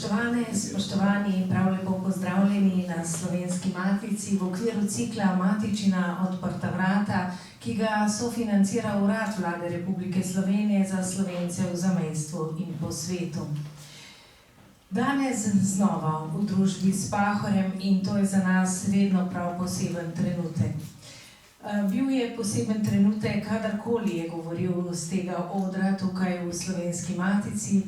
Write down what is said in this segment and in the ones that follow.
Spoštovani, prav lepo pozdravljeni na Slovenski matici v okviru cikla Matičina odprta vrata, ki ga sofinancira Urad Vlade Republike Slovenije za Slovence v zamejstvu in po svetu. Danes znova v družbi s Pahorjem in to je za nas vedno prav poseben trenutek. Bil je poseben trenutek, kadarkoli je govoril z tega odra tukaj v Slovenski matici.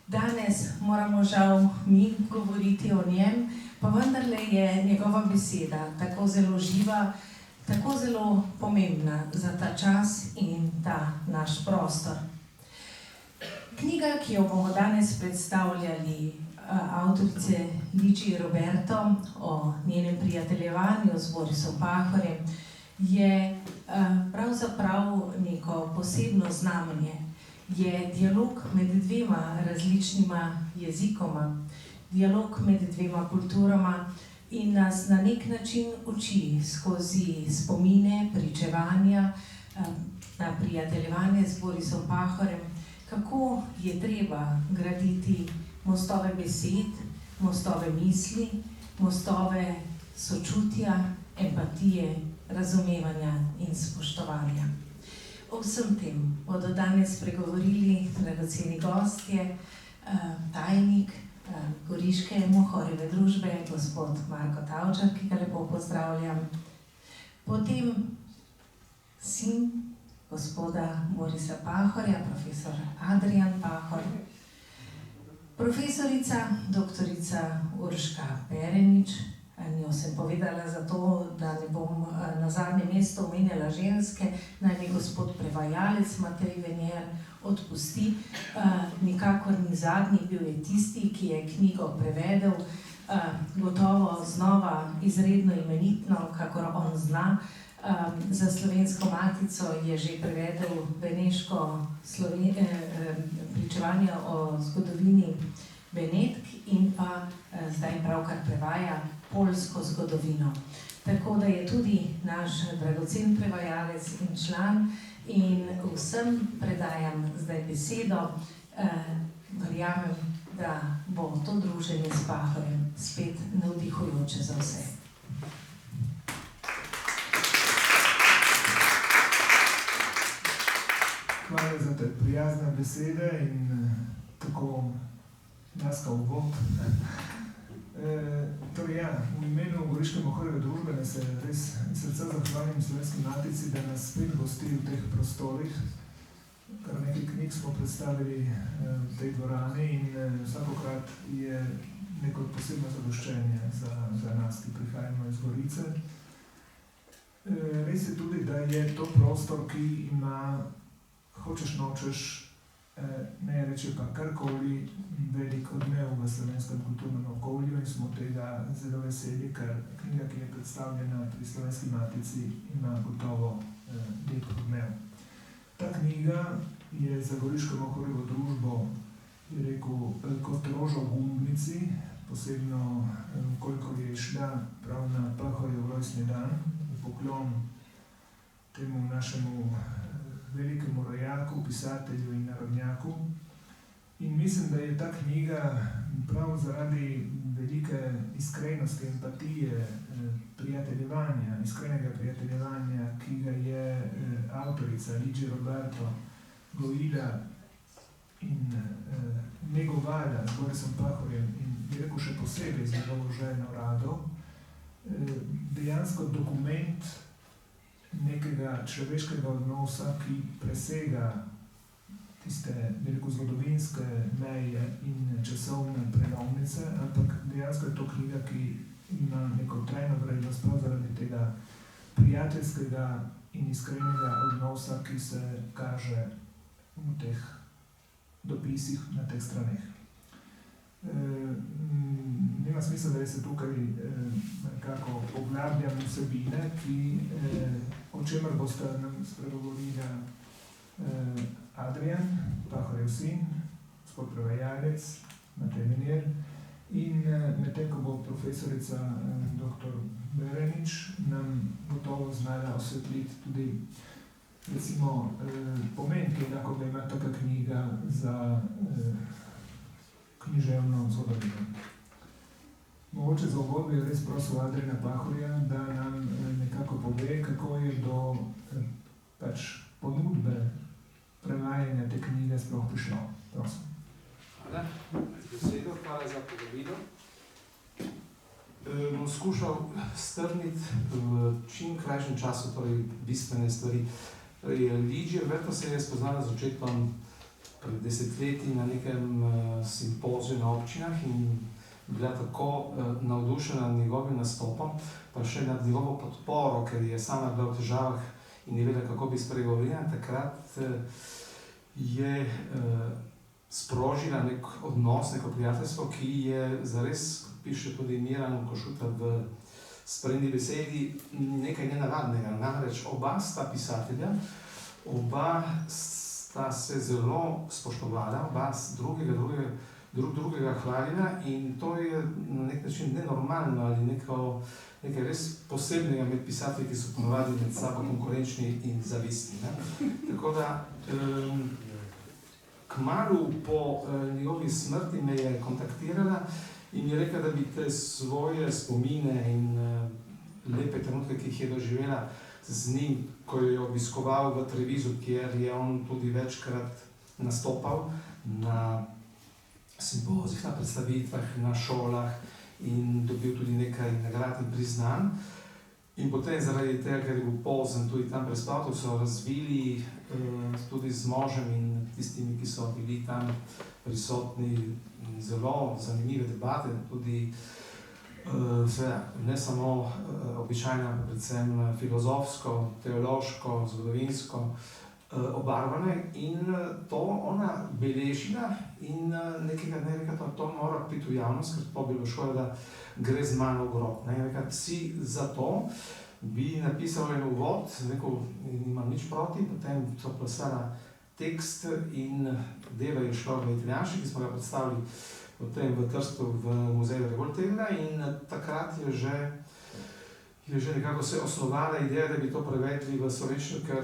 Danes moramo žal mi govoriti o njem, pa vendarle je njegova beseda tako zelo živa, tako zelo pomembna za ta čas in ta naš prostor. Knjiga, ki jo bomo danes predstavljali, avtorice Liči Roberto o njenem prijateljevanju z Borisom Pahorjem, je pravzaprav neko posebno znamenje. Je dialog med dvema različnima jezikoma, dialog med dvema kulturama in nas na nek način uči skozi spomine, pričevanja na prijateljevanje z Borisom Pahorjem, kako je treba graditi mostove besed, mostove misli, mostove sočutja, empatije, razumevanja in spoštovanja. O vsem tem bodo danes spregovorili dragoceni gostje, tajnik Goriške Mohorjeve družbe, gospod Marko Tavčar, ki ga lepo pozdravljam. Potem sin gospoda Borisa Pahorja, profesor Adrijan Pahor, profesorica, doktorica Urška Perenič. Njo sem povedala zato, da ne bom na zadnjem mestu omenjala ženske, naj mi gospod prevajalec Matej Venjer odpusti. Nikakor ni zadnji, bil je tisti, ki je knjigo prevedel, gotovo znova izredno imenitno, kakor on zna. Za Slovensko matico je že prevedel beneško pričevanje o zgodovini Benetk in pa zdaj pravkar prevaja poljsko zgodovino. Tako da je tudi naš dragocen prevajalec in član in vsem predajam zdaj besedo. Verjamem, da bo to druženje s Pahorjem spet navdihujoče za vse. Hvala za te prijazne besede in tako laskav uvod. V imenu Goriške Mohorjeve družbe se res srca zahvalim Slovenski matici, da nas spet gosti v teh prostorih. Kar nekaj knjig smo predstavili v tej dvorani in vsakokrat je neko posebno zadoščenje za nas, ki prihajamo iz Gorice. Res je tudi, da je to prostor, ki ima, hočeš nočeš, ne reče pa karkoli, velik odmev v slovenskem kulturnem okolju in smo tega zelo veseli, ker knjiga, ki je predstavljena pri Slovenski matici, ima gotovo lep odmev. Ta knjiga je za Goriško Mohorjevo družbo, je rekel, kot roža v gumbnici, posebno, kolikor je šla prav na Pahorjev rojstni dan, v poklon temu našemu velikemu rojaku, pisatelju in narodnjaku. In mislim, da je ta knjiga prav zaradi velike iskrenosti, empatije, prijateljevanja, iskrenega prijateljevanja, ki ga je avtorica Liči Roberto gojila in negovala z Borisom Pahorjem in bi rekel še posebej z njegovo ženo Rado, dejansko dokument nekega človeškega odnosa, ki presega tiste veliko zgodovinske meje in časovne prelomnice, ampak dejansko je to knjiga, ki ima neko trajno vrednost prav zaradi tega prijateljskega in iskrenega odnosa, ki se kaže v teh dopisih na teh straneh. Nima smisla, da se tukaj nekako poglabljam vsebine, o čemer boste nam spregovorila Adrijan, Pahorjev sin, gospod prevajalec Matej Venjer in medtem, ko bo profesorica dr. Berenič nam gotovo znala osvetliti tudi pomen, ki lahko ga ima taka knjiga za književno zgodovino. Mogoče za uvod bi res prosil Adriana Pahorja, da nam nekako pove, kako je do ponudbe prevajanja te knjige sploh prišlo. Prosim. Hvala z besedo, hvala za povabilo. Bom skušal strniti v čim krajšem času bistvene stvari. Ligia Roberta se je spoznala z očetom pred desetletji na nekem simpoziju na občinah in bila tako navdušena nad njegovim nastopom, pa še nad njegovo podporo, ker je sama bila v težavah in ne vedela, kako bi spregovorila. Takrat je sprožila nek odnos, neko prijateljstvo, ki je zares, piše tudi Miran Košuta v Spremni besedi, nekaj nenavadnega. Namreč oba sta pisatelja, oba sta se zelo spoštovala, oba drug drugega hvalila in to je na nek način nenormalno ali nekaj res posebnega med pisatelji, ki so ponovadi med sabo konkurenčni in zavistni. Tako da kmalu po njegovi smrti me je kontaktirala in mi je rekla, da bi te svoje spomine in lepe trenutke, ki jih je doživela z njim, ko je obiskoval v Trevizu, kjer je on tudi večkrat nastopal na simpozijih, na predstavitvah, na šolah in dobil tudi nekaj nagrad in priznanj. In potem zaradi tega, ker je bil pozen tudi tam prespal, so razvili tudi z možem in tistimi, ki so bili tam prisotni, zelo zanimive debate, tudi ne samo običajno, predvsem filozofsko, teološko, zgodovinsko obarvane in to ona beležila in nekega dne rekla, to mora priti v javnost, ker to bi bilo škoda, da gre z mano v grob. Rekla, si za to, bi napisal en uvod, rekel, nimam nič proti, potem so plesala tekst in delo je šlo v italijanščini, ki smo ga predstavili potem v Trstu v muzeju Revoltella in takrat je že nekako se osnovala ideja, da bi to prevedli v slovenščino, ker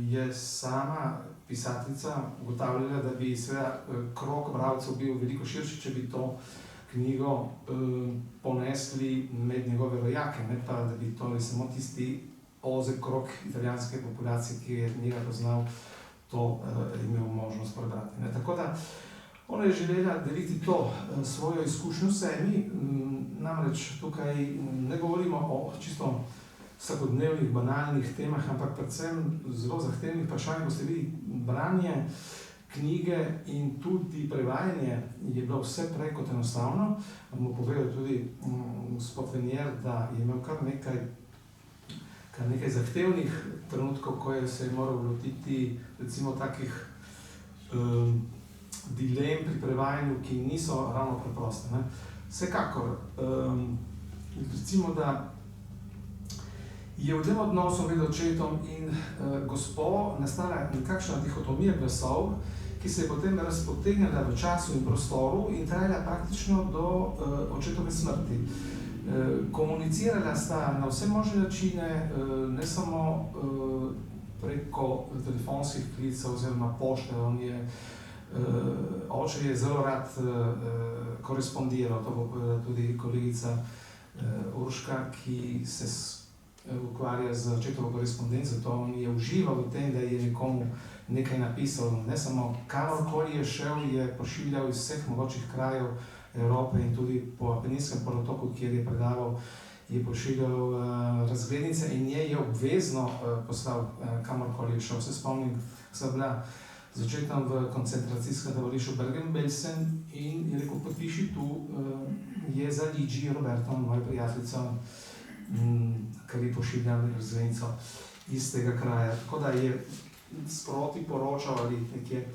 je sama pisateljica ugotavljala, da bi seveda krog bralcev bil veliko širši, če bi to knjigo ponesli med njegove rojake, ne pa da bi to samo tisti ozek krog italijanske populacije, ki je njega poznal, to imel možnost prebrati. Tako da ona je želela deliti to svojo izkušnjo s sebi, namreč tukaj ne govorimo o čisto vsakodnevnih, banalnih temah, ampak predvsem zelo zahtevnih vprašanj, ko ste videli branje knjige in tudi prevajanje je bilo vse prej kot enostavno. Bomo povedali tudi gospod Venier, da je imel kar nekaj zahtevnih trenutkov, ko se je moral lotiti recimo takih dilem pri prevajanju, ki niso ravno preproste. Vsekakor, recimo, da je v tem odnosu med očetom in gospo nastala nekakšna dihotomija glasov, ki se je potem razpotegnila v času in prostoru in trajala praktično do očetove smrti. Komunicirala sta na vse možne načine, ne samo preko telefonskih klicev oziroma pošte. Oče je zelo rad korespondiral, to bo povedala tudi kolegica Urška, ki se ukvarja z očetovo korespondenco, to on je užival v tem, da je nekomu nekaj napisal, ne samo kamorkoli je šel, je pošiljal iz vseh mogočih krajev Evrope in tudi po Apeninskem polotoku, kjer je predaval, je pošiljal razglednice in je obvezno poslal kamorkoli je šel. Se spomnim, sva bila z očetom v koncentracijskem taborišču Bergen-Belsen in je rekel, podpiši tu, je za Ligio Roberto, mojo prijateljico, kar je pošiljal razglednico iz tega kraja. Tako da je sproti poročal ali nekje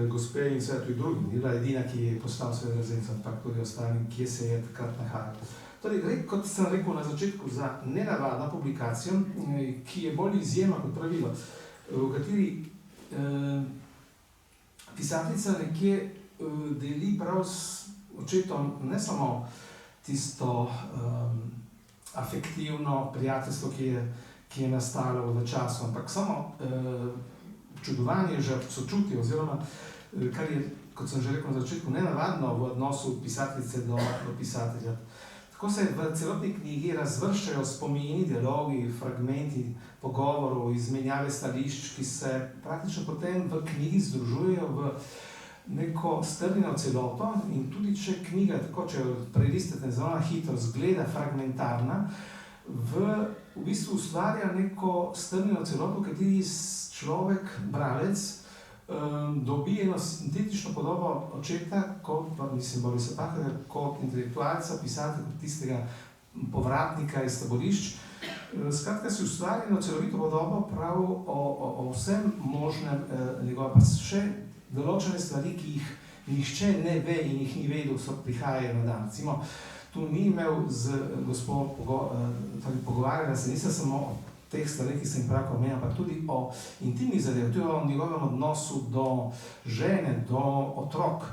gospe in vse tudi drugim. Je bila edina, ki je poslal svojo razglednico, ampak tudi ostalim, kje se je takrat nahajal. Torej, kot sem rekel na začetku, za nenavadno publikacijo, ki je bolj izjema kot pravilo, v kateri pisateljica nekje deli prav s očetom ne samo tisto afektivno prijateljstvo, ki je nastalo v času, ampak samo čudovanje, že sočutje, oziroma kar je kot sem že rekel na začetku, nenavadno v odnosu pisateljice do pisatelja. Tako se v celotni knjigi razvrščajo spomini, dialogi, fragmenti pogovorov, izmenjave stališč, ki se praktično potem v knjigi združujejo v neko strnjeno celoto in tudi če knjiga, tako če jo prelistate zelo na hitro, zgleda fragmentarna, v bistvu ustvarja neko strnjeno celoto, v kateri človek, bralec, dobi eno sintetično podobo očeta, kot Borisa Pahorja, kot intelektualca, pisatelja, kot tistega povratnika iz taborišč. Skratka, si ustvari eno celovito podobo prav o vsem možnem njegova, pa še določene stvari, ki jih nihče ne ve in jih ni vedel, so prihajajo na dan. Recimo, tu ni imel z gospod pogovarjala se nisem samo o teh stvareh, ki sem jih pravkar omenil, ampak tudi o intimnih zadevah, tudi o njegovem odnosu do žene, do otrok.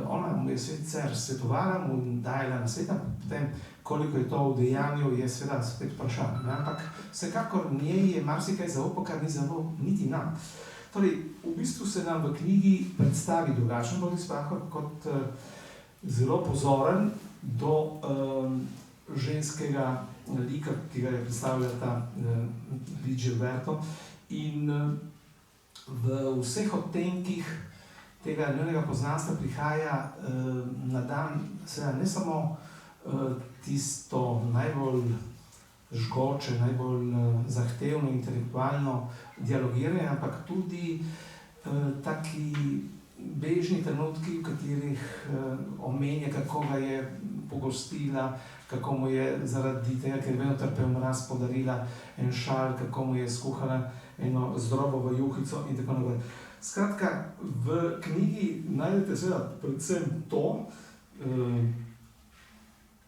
Ona mu je sicer svetovala, mu dajala nasveta, potem koliko je to v dejanju, je seveda spet vprašanje. Ampak vsekakor njej je marsikaj zaupal, kar ni zaupal niti nam. Torej, v bistvu se nam v knjigi predstavi drugačen Boris Pahor kot zelo pozoren do ženskega lika, ki ga je predstavljala ta Ligia Roberto, in v vseh odtenkih tega njunega poznanstva prihaja na dan seveda ne samo tisto najbolj žgoče, najbolj zahtevno, intelektualno dialogiranje, ampak tudi taki bežni trenutki, v katerih omenja, kako ga je pogostila, kako mu je zaradi tega, ker je vedno trpel mraz, podarila en šal, kako mu je skuhala eno zdrobovo juhico in tako naprej. Skratka, v knjigi najdete seveda predvsem to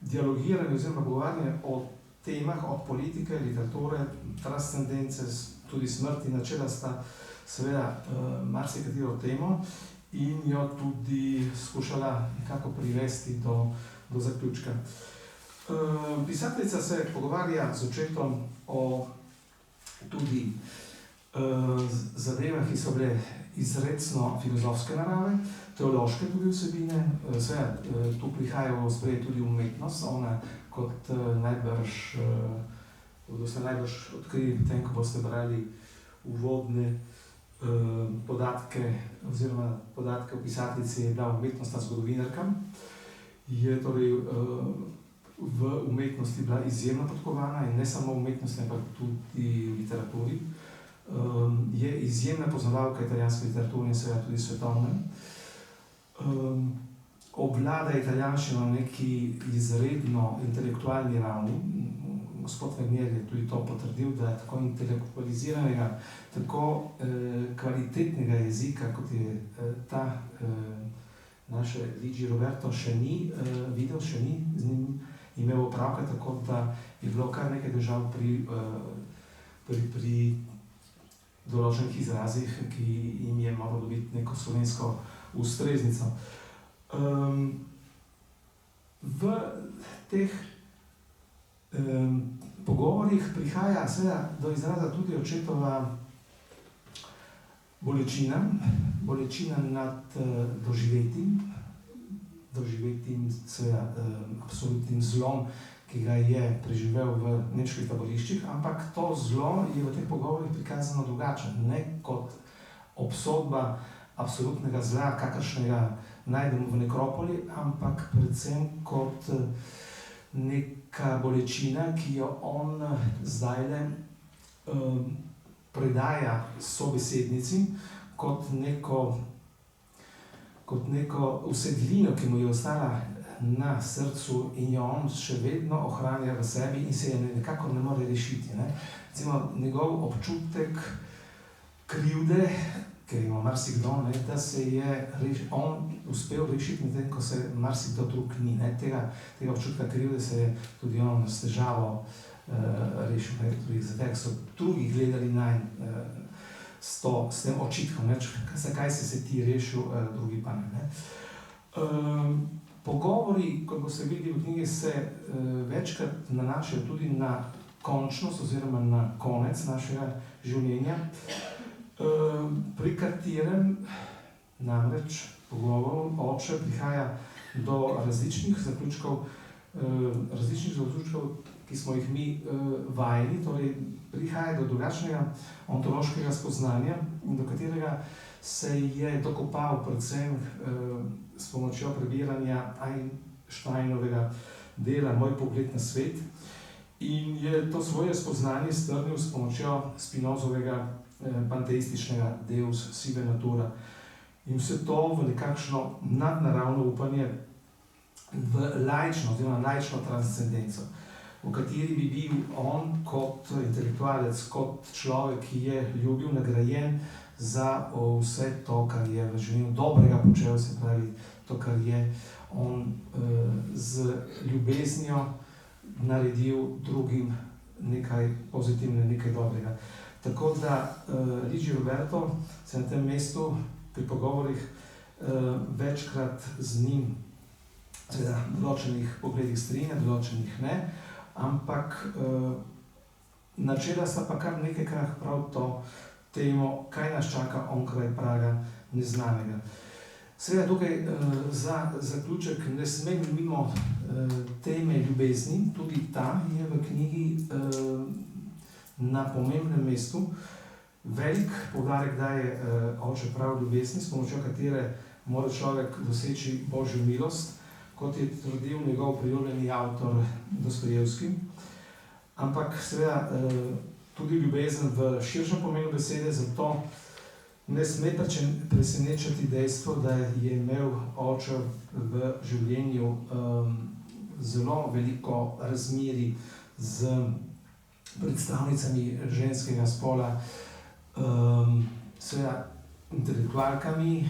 dialogiranje oziroma pogovarjanje o temah, od politike, literature, transcendence, tudi smrti, načela sta seveda marsikatero temo in jo tudi skušala nekako privesti do zaključka. Pisateljica se pogovarja z očetom o tudi zadevah, ki so bile izrecno filozofske narave, teološke tudi vsebine, seveda tu prihaja v ospredje tudi umetnost, ona kot bodo se najbrž odkrili potem, ko boste brali uvodne podatke oziroma podatke o pisateljici, je bila umetnostna zgodovinarka, je torej v umetnosti bila izjemno podkovana in ne samo v umetnosti, ampak tudi v literaturi. Je izjemna poznavalka italijanske literature in seveda tudi svetovne. Obvlada italijanščino na neki izredno intelektualni ravni. Gospod Vernier je tudi to potrdil, da tako intelektualiziranega, tako kvalitetnega jezika, kot je ta naše Ligia Roberto, še ni videl, še ni z njim imel opravka, tako da je bilo kar nekaj težav pri določenih izrazih, ki jim je moralo dobiti neko slovensko ustreznico. V teh pogovorih prihaja seveda do izraza tudi očetova bolečina nad doživetim seveda absolutnim zlom, ki ga je preživel v nemških taboriščih, ampak to zlo je v teh pogovorih prikazano drugače, ne kot obsodba absolutnega zla, kakršnega najdemo v nekropoli, ampak predvsem kot neka bolečina, ki jo on zdajle predaja sobesednici kot neko usedlino, ki mu je ostala na srcu in jo on še vedno ohranja v sebi in se je nekako ne more rešiti. Recimo, njegov občutek krivde, ker ima marsikdo, da se je on uspel rešiti, medtem ko se marsikdo drug ni. Tega občutka krivde se je tudi on s težavo rešil. Tudi zato so drugi gledali nanj s tem očitkom, zakaj si se ti rešil, drugi pa ne. Pogovori, kot boste videli v knjigi, se večkrat nanašajo tudi na končnost oziroma na konec našega življenja, pri katerem namreč pogovorov oče prihaja do različnih zaključkov, ki smo jih mi vajeni, torej prihaja do drugačnega ontološkega spoznanja, do katerega se je dokopal predvsem s pomočjo prebiranja Einsteinovega dela Moj pogled na svet in je to svoje spoznanje strnil s pomočjo Spinozovega panteističnega Deus sive natura. In vse to v nekakšno nadnaravno upanje v laično oziroma laično transcendenco, v kateri bi bil on kot intelektualec, kot človek, ki je ljubil, nagrajen za vse to, kar je v življenju dobrega počel, se pravi to, kar je on z ljubeznijo naredil drugim nekaj pozitivnega, nekaj dobrega. Tako da Luigi Roberto se na tem mestu pri pogovorih večkrat z njim seveda določenih pogledih strinja, določenih ne, ampak načela sta pa kar nekajkrat prav to temo, kaj nas čaka onkraj praga neznanega. Seveda tukaj za zaključek ne smem mimo teme ljubezni, tudi ta je v knjigi na pomembnem mestu. Velik poudarek daje oče prav ljubezni, s pomočjo katere mora človek doseči Božjo milost, kot je trdil njegov priljubljeni avtor Dostojevski. Ampak seveda tudi ljubezen v širšem pomenu besede, zato ne sme presenečati dejstvo, da je imel oče v življenju zelo veliko razmerij z predstavnicami ženskega spola, seveda intelektualkami,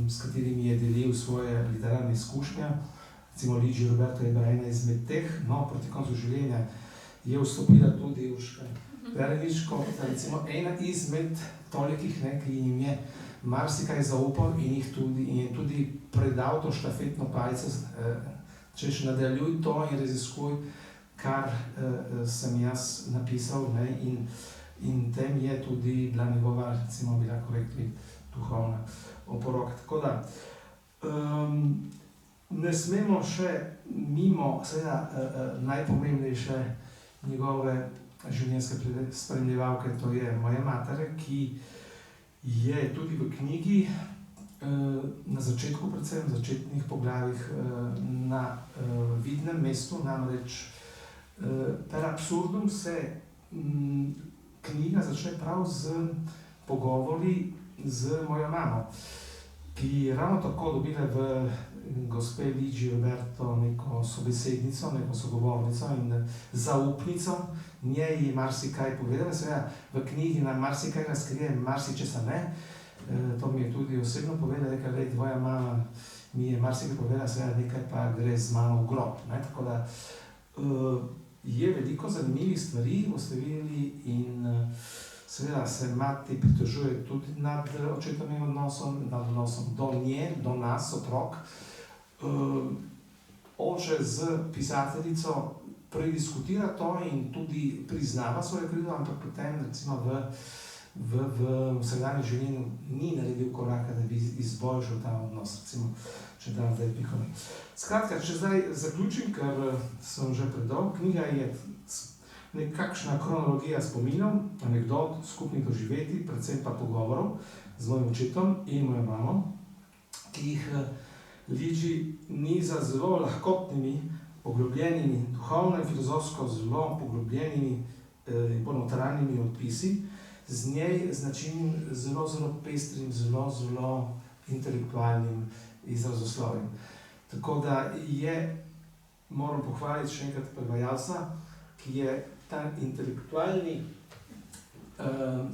s katerimi je delil svoje literarne izkušnje. Recimo Luigi Roberto je bila ena izmed teh, no, proti koncu življenja je vstopila tudi Urška Perenič, kot recimo ena izmed tolikih, ki jim je marsikaj zaupal in je tudi predal to štafetno palico, češ nadaljuj to in raziskuj, kar sem jaz napisal, in tem je tudi bila njegova, recimo bi lahko rekli, duhovna oporoka. Tako da ne smemo še mimo seveda najpomembnejše njegove življenjske spremljevalke, to je moja matere, ki je tudi v knjigi na začetku, predvsem v začetnih poglavjih, na vidnem mestu, namreč per absurdum se knjiga začne prav z pogovori z mojo mamo, ki je ravno tako dobila v gospe Luigi Roberto neko sobesednico, neko sogovornico in zaupnico. Njej je marsikaj povedala, seveda v knjigi nam marsikaj razkrije, marsičesa ne. To mi je tudi osebno povedala, rekla, da tvoja mama mi je marsikaj povedala, seveda nekaj pa gre z mano v grob. Tako da je veliko zanimivih stvari, boste videli, in seveda se mati pritožuje tudi nad očetovim odnosom, nad odnosom do nje, do nas, otrok. Oče z pisateljico prediskutira to in tudi priznava svoje krivdo, ampak potem recimo v vsakdanjem življenju ni naredil koraka, da bi izboljšal ta odnos, recimo, če dam zdaj pihom. Skratka, če zdaj zaključim, ker sem že predolg, knjiga je nekakšna kronologija spominov, anekdot, skupnih doživetij, predvsem pa pogovorov z mojim očetom in mojo mamo, ki jih Luigi niza zelo lahkotnimi, poglobljenimi, duhovno in filozofsko zelo poglobljenimi in ponotranjimi odpisi, z njej značilnim zelo pestrim, zelo intelektualnim izrazoslovjem. Tako da moram pohvaliti še enkrat prevajalca, ki je ta intelektualni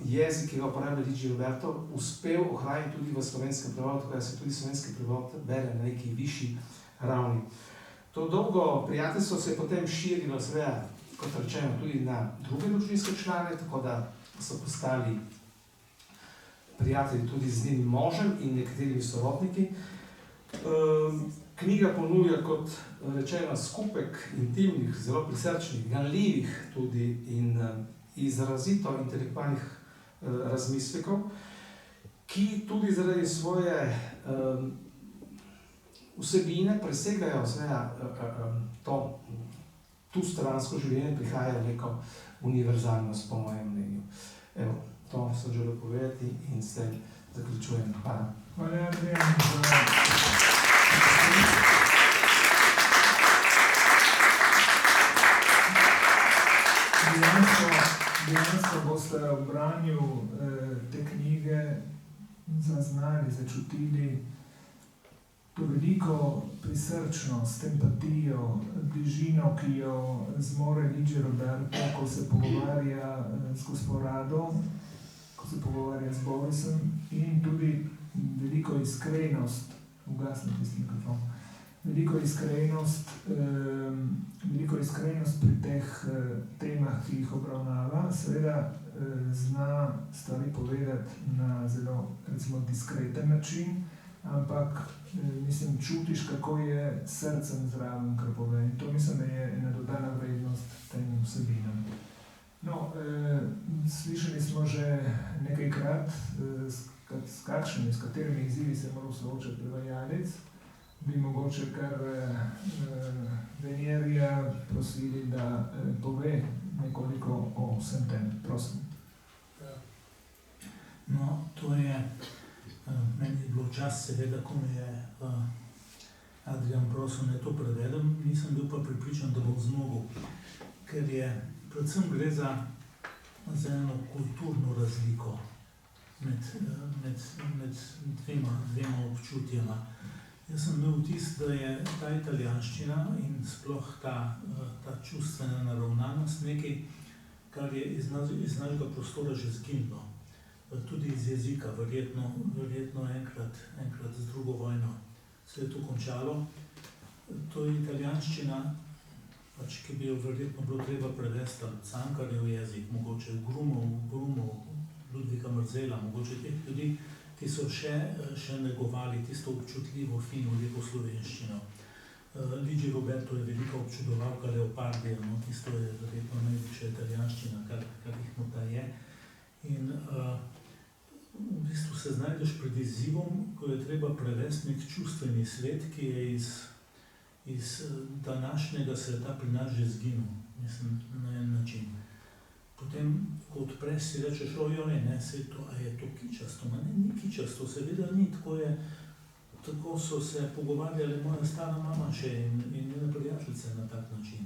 jezik, ki ga uporablja Luigi Roberto, uspel ohraniti tudi v slovenskem prevodu, tako da se tudi slovenski prevod bere na neki višji ravni. To dolgo prijateljstvo se je potem širilo, seveda, kot rečeno, tudi na druge družinske člane, tako da so postali prijatelji tudi z njenim možem in nekaterimi sorodniki. Knjiga ponuja, kot rečeno, skupek intimnih, zelo prisrčnih, ganljivih tudi in izrazito intelektualnih razmislekov, ki tudi zaradi svoje vsebine presegajo tu stransko življenje, prihajajo neko univerzalnost, po mojem mnenju. Evo, to sem želel povedati in s tem zaključujem. Hvala. Hvala, Adrian, dejansko boste v branju te knjige zaznali, začutili to veliko prisrčnost, empatijo, bližino, ki jo zmore Luigi Roberto, ko se pogovarja z gospo Rado, ko se pogovarja z Borisom, in tudi veliko iskrenost, ugasne tisti mikrofon, veliko iskrenost pri teh temah, ki jih obravnava. Seveda zna stvari povedati na zelo, recimo, diskreten način, ampak mislim, čutiš, kako je srcem zraven, kar pove. In to mislim, da je ena dodana vrednost tem vsebinam. No, slišali smo že nekajkrat, s katerimi izzivi se mora soočati prevajalec. Bi mogoče kar Venjerija prosili, da pove nekoliko o vsem tem. Prosim. No, to je, meni je bilo čas, seveda, ko me je Adrian prosil, naj to prevedem, nisem bil pa pripričan, da bom zmogel, ker je, predvsem gre za eno kulturno razliko med dvema občutjema. Jaz sem imel vtis, da je ta italijanščina in sploh ta čustvena naravnanost nekaj, kar je iz našega prostora že zginilo. Tudi iz jezika, verjetno enkrat z drugo vojno se je to končalo. To je italijanščina, ki bi jo verjetno bilo treba prevesti ali Cankarjev jezik, mogoče v Grumov, Ludvika Mrzela, mogoče teh ljudi, ki so še negovali tisto občutljivo, fino, lepo slovenščino. Luigi Roberto je velika občudovalka Leopardija, no, tisto je verjetno največja italijanščina, kar jih morda je. In v bistvu se znajdeš pred izzivom, ko je treba prevesti nek čustveni svet, ki je iz današnjega sveta pri nas že zginil, mislim, na en način. Potem, ko odpreš, si rečeš, a je to kičasto? Ma ne, ni kičasto, seveda ni, tako so se pogovarjali moja stara mama še in njene prijateljice na tak način.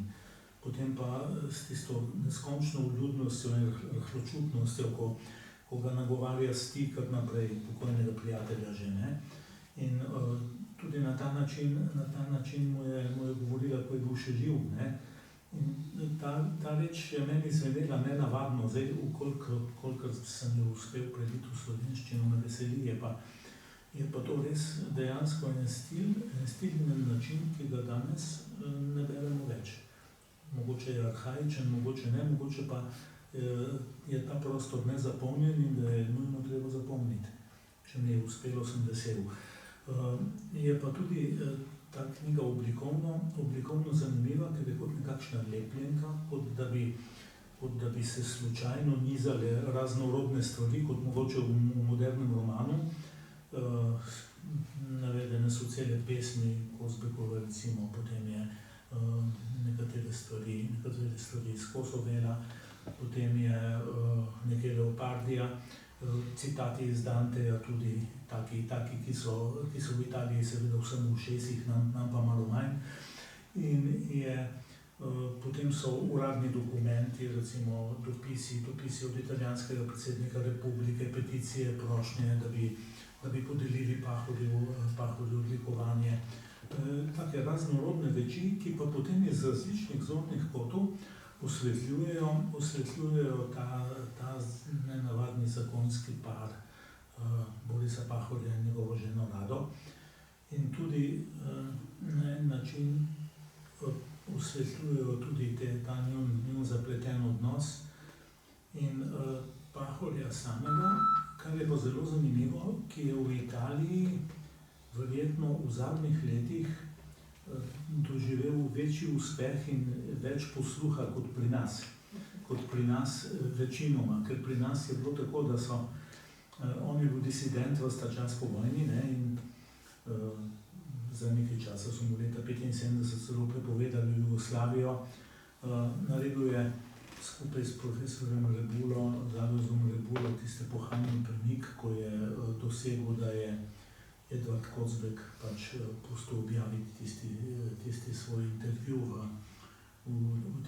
Potem pa s tisto neskončno vljudnostjo in rahločutnostjo, ko ga nagovarja stikati naprej pokojnega prijatelja že, ne. In tudi na ta način mu je govorila, ko je bil še živ, ne. In ta reč je meni zvenela nenavadno, zdaj, kolikor sem jo uspel preliti v slovenščino, me veseli, je pa to res dejansko en stil in en način, ki ga danes ne beremo več. Mogoče je arhaičen, mogoče ne, mogoče pa je ta prostor nezapolnjen in da je nujno treba zapolniti. Če mi je uspelo, sem vesel. Je pa tudi ta knjiga oblikovno zanimiva, ker je kot nekakšna lepljenka, kot da bi se slučajno nizale raznorodne stvari, kot mogoče v modernem romanu. Navedene so cele pesmi Kozbekove, recimo, potem je nekatere stvari iz Kosovela, potem je nekaj Leopardija, citati iz Danteja tudi taki, ki so v Italiji seveda vsem v ušesih, nam pa malo manj. In potem so uradni dokumenti, recimo dopisi od italijanskega predsednika republike, peticije, prošnje, da bi podelili Pahorju odlikovanje. Take raznorodne reči, ki pa potem iz različnih zornih kotov osvetljujejo ta nenavadni zakonski par Borisa Pahorja in njegovo ženo Rado. In tudi na en način osvetljujejo tudi ta njun zapleten odnos. In Pahorja samega, kar je pa zelo zanimivo, ki je v Italiji verjetno v zadnjih letih doživel večji uspeh in več posluha kot pri nas. Kot pri nas večinoma, ker pri nas je bilo tako, da so On je bil disident vsta čas po vojni, ne, in za nekaj časa so mu leta 1975 celo prepovedali Jugoslavijo. Naredil je skupaj s profesorjem Rebulo, Zalozom Rebulo, tiste pohanjni premik, ko je dosegel, da je Edvard Kocbek pač pustil objaviti tisti svoj intervju v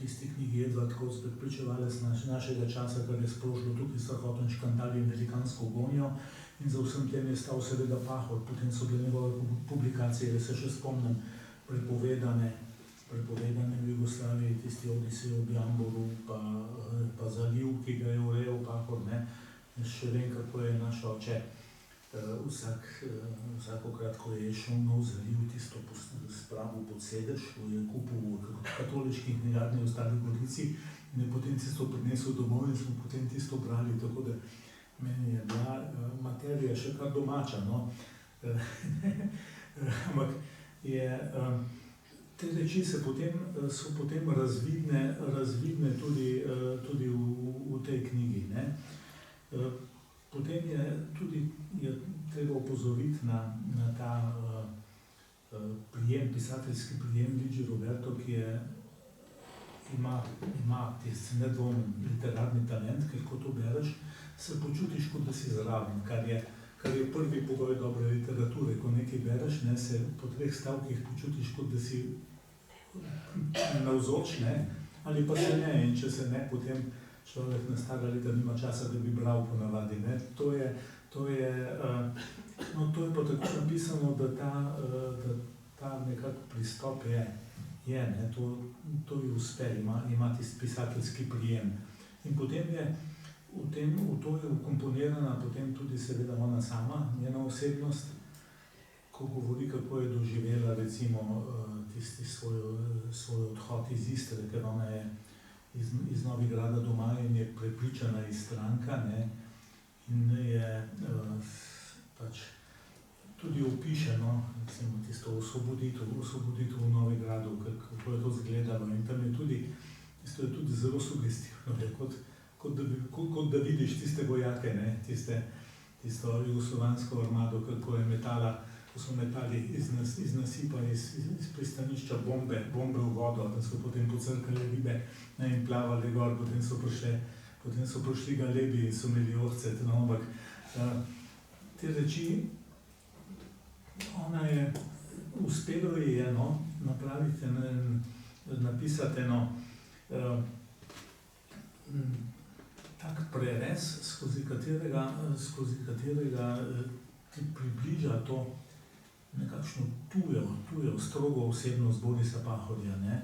tisti knjigi Edvard Kocbek, pričevalec našega časa, kar je sprožilo tukaj strahoten škandal in velikansko gonjo. In za vsem tem je stal seveda Pahor. Potem so bile njegove publikacije, da se še spomnim, prepovedane v Jugoslaviji, tisti Odisej ob Jamboru, pa Zaliv, ki ga je urejal Pahor, ne. Še vem, kako je naš oče vsakokrat, ko je šel nov Zaliv, tisto spravil pod sedež, ko je kupil katoliških knjigarni v Stari Gorici in je potem tisto prinesel domov in smo potem tisto brali, tako da meni je bila materija še kar domača, no. Ampak te reči so potem razvidne tudi v tej knjigi, ne. Potem je tudi treba opozoriti na ta pisateljski prijem Luigi Roberto, ki ima tisti nedvomen literarni talent, ker ko to bereš, se počutiš, kot da si zraven, kar je prvi pogoj dobre literature. Ko nekaj bereš, ne, se po 3 stavkih počutiš, kot da si navzoč, ne, ali pa se ne, in če se ne, potem človek na stara leta nima časa, da bi bral ponavadi, ne. To je pa tako napisano, da ta nekak pristop je, ne, to ji uspe, ima tisti pisateljski prijem. In potem je v to je vkomponirana potem tudi seveda ona sama, njena osebnost, ko govori, kako je doživela recimo tisti svoj odhod iz Istre, ker ona je iz Novigrada doma in je prepričana iz stranka, ne, in je pač tudi opišeno, recimo tisto osvoboditev v Novigradu, kako je to izgledalo, in tam je tudi zelo sugestivno, kot da vidiš tiste vojake, ne, tisto jugoslovansko armado, kako je metala, ko so metali iz nasipa, iz pristanišča bombe v vodo, da so potem pocrkali ribe, ne, in plavali gor, potem so prišli galebi in so imeli ovce, no, ampak te reči, ona je, uspelo ji je, no, napraviti, napisati eno tak prerez, skozi katerega ti približa to nekakšno tujo, strogo osebnost Borisa Pahorja, ne,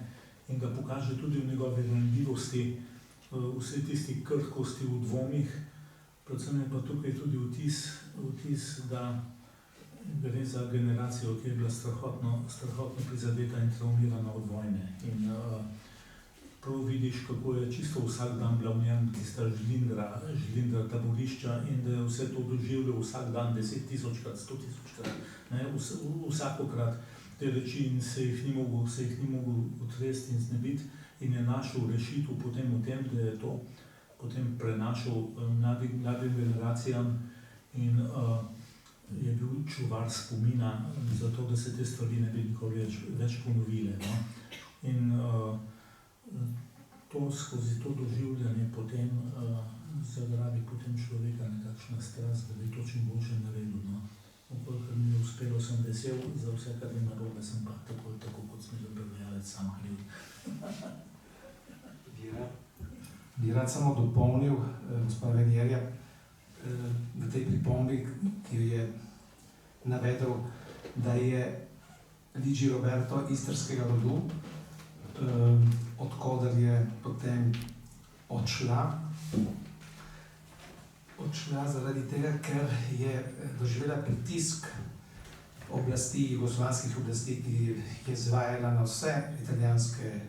in ga pokaže tudi v njegovi ranljivosti, vse tisti krhkosti v dvomih, predvsem je pa tukaj tudi vtis, da gre za generacijo, ki je bila strahotno prizadeta in traumirana od vojne. In prav vidiš, kako je čisto vsak dan bila v njem tista žlindra taborišča in da je vse to doživljal vsak dan 10.000-krat, 100.000-krat, ne, vsakokrat te reči in se jih ni mogel otresti in znebiti in je našel rešitev potem v tem, da je to potem prenašal mladim generacijam in je bil čuvar spomina za to, da se te stvari ne bi nikoli več ponovile, no. In to skozi to doživljanje potem zagrabi potem človeka nekakšna strast, da bi to čim boljše naredil, no. Kolikor mi je uspelo, sem vesel, za vse, kar je narobe, sem pa tako kot sem že prevajalec sam kriv. Bi rad samo dopolnil gospoda Venjerja v tej pripombi, ki jo je navedel, da je Luigi Roberto istrskega rodu, odkoder je potem odšla zaradi tega, ker je doživela pritisk oblasti, jugoslovanskih oblasti, ki je izvajala na vse italijanske,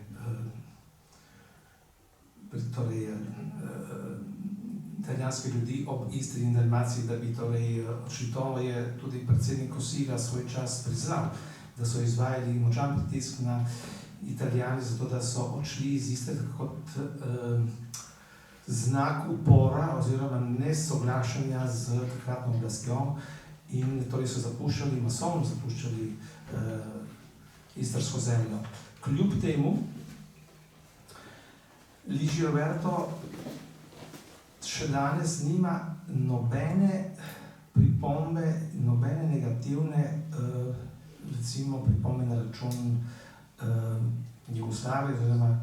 torej italijanske ljudi ob Istri in Dalmaciji, da bi torej odšli. To je tudi predsednik Cossiga svoj čas priznal, da so izvajali močan pritisk na Italijani, zato da so odšli iz Istre kot znak upora oziroma nesoglašanja z takratno oblastjo in torej so masovno zapuščali istrsko zemljo. Kljub temu, Luigi Roberto še danes nima nobene pripombe, nobene negativne recimo pripombe na račun Jugoslavije oziroma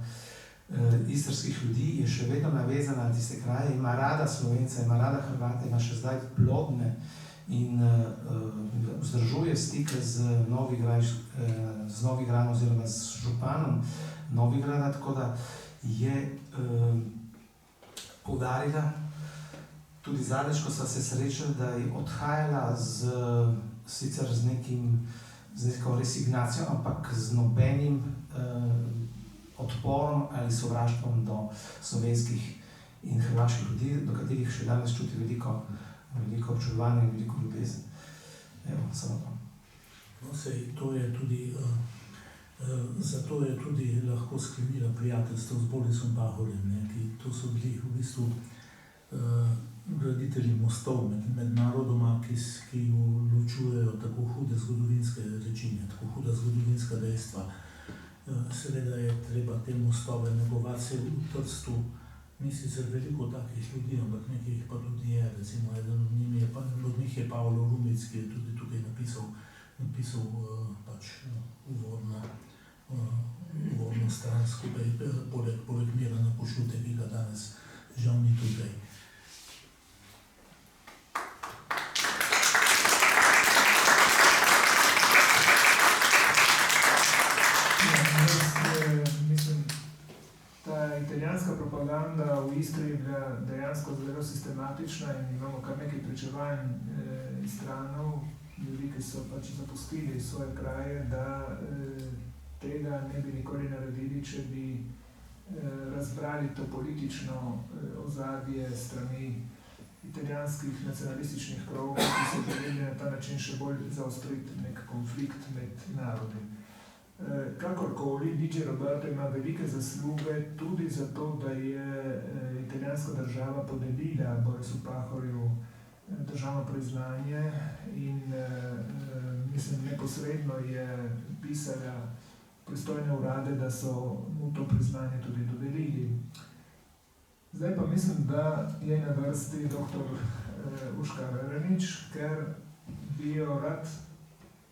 istrskih ljudi, je še vedno navezana na tiste kraje, ima rada Slovence, ima rada Hrvate, ima še zdaj plodne in vzdržuje stike z Novigradom oziroma z županom Novigrada, tako da je poudarila tudi zadnjič, ko sva se srečali, da je odhajala sicer z neko resignacijo, ampak z nobenim odporom ali sovraštvom do slovenskih in hrvaških ljudi, do katerih še danes čuti veliko občudovanja in veliko ljubezen. Evo, samo to. No, sej, to je tudi, zato je tudi lahko sklenila prijateljstvo z Borisom Pahorjem, to so bili v bistvu graditelji mostov med narodoma, ki ločujejo tako hude zgodovinske rečine, tako huda zgodovinska dejstva. Seveda je treba te mostove negovati. Se v Trstu ni sicer veliko takih ljudi, ampak nekaj jih pa tudi je. Recimo, eden od njih je Pavlo Rumic, ki je tudi tukaj napisal pač uvodno stran skupaj, poleg Mirana Pošute, ki ga danes žal ni tukaj. Italijanska propaganda v Istri je bila dejansko zelo sistematična in imamo kar nekaj pričevanj Istranov, ljudi, ki so pač zapustili svoje kraje, da tega ne bi nikoli naredili, če bi razbrali to politično ozadje strani italijanskih nacionalističnih krogov, ki so želeli na ta način še bolj zaostriti nek konflikt med narodi. Kakorkoli, Luigi Roberto ima velike zasluge tudi zato, da je italijanska država podelila Borisu Pahorju državno priznanje in mislim, neposredno je pisala pristojne urade, da so mu to priznanje tudi dodelili. Zdaj pa mislim, da je na vrsti dr. Urška Verenič, ker bi jo rad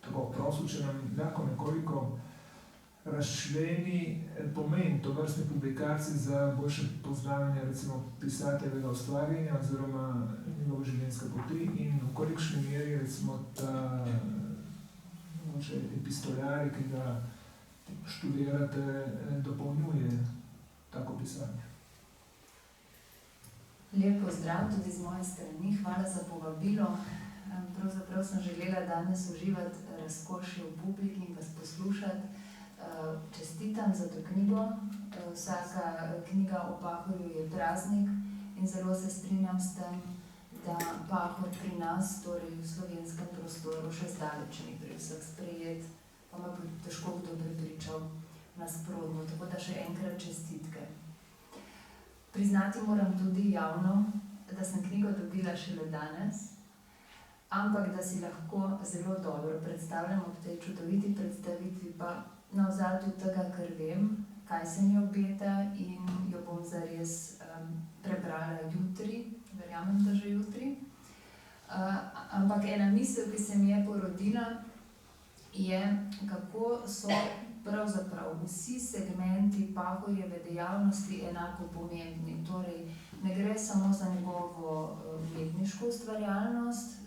tako prosil, če nam lahko nekoliko razčleni pomen tovrstnih publikacij za boljše poznavanje recimo pisateljevega ustvarjanja oziroma njegove življenjske poti in v kolikšni meri recimo ta epistolarij, ki ga študirate, dopolnjuje tako pisanje. Lep pozdrav tudi z moje strani, hvala za povabilo. Pravzaprav sem želela danes uživati razkošje v publiki in vas poslušati. Čestitam za to knjigo. Vsaka knjiga o Pahorju je praznik in zelo se strinjam s tem, da Pahor pri nas, torej v slovenskem prostoru, še zdaleč ni pri vseh sprejet, pa me bo težko kdo prepričal nasprotno. Tako da še enkrat čestitke. Priznati moram tudi javno, da sem knjigo dobila šele danes, ampak da si lahko zelo dobro predstavljam ob tej čudoviti predstavitvi, pa na ozadju tega, ker vem, kaj se mi obeta in jo bom zares prebrala jutri, verjamem, da že jutri. Ampak ena misel, ki se mi je porodila, je, kako so pravzaprav vsi segmenti Pahorjeve dejavnosti enako pomembni. Torej, ne gre samo za njegovo umetniško ustvarjalnost,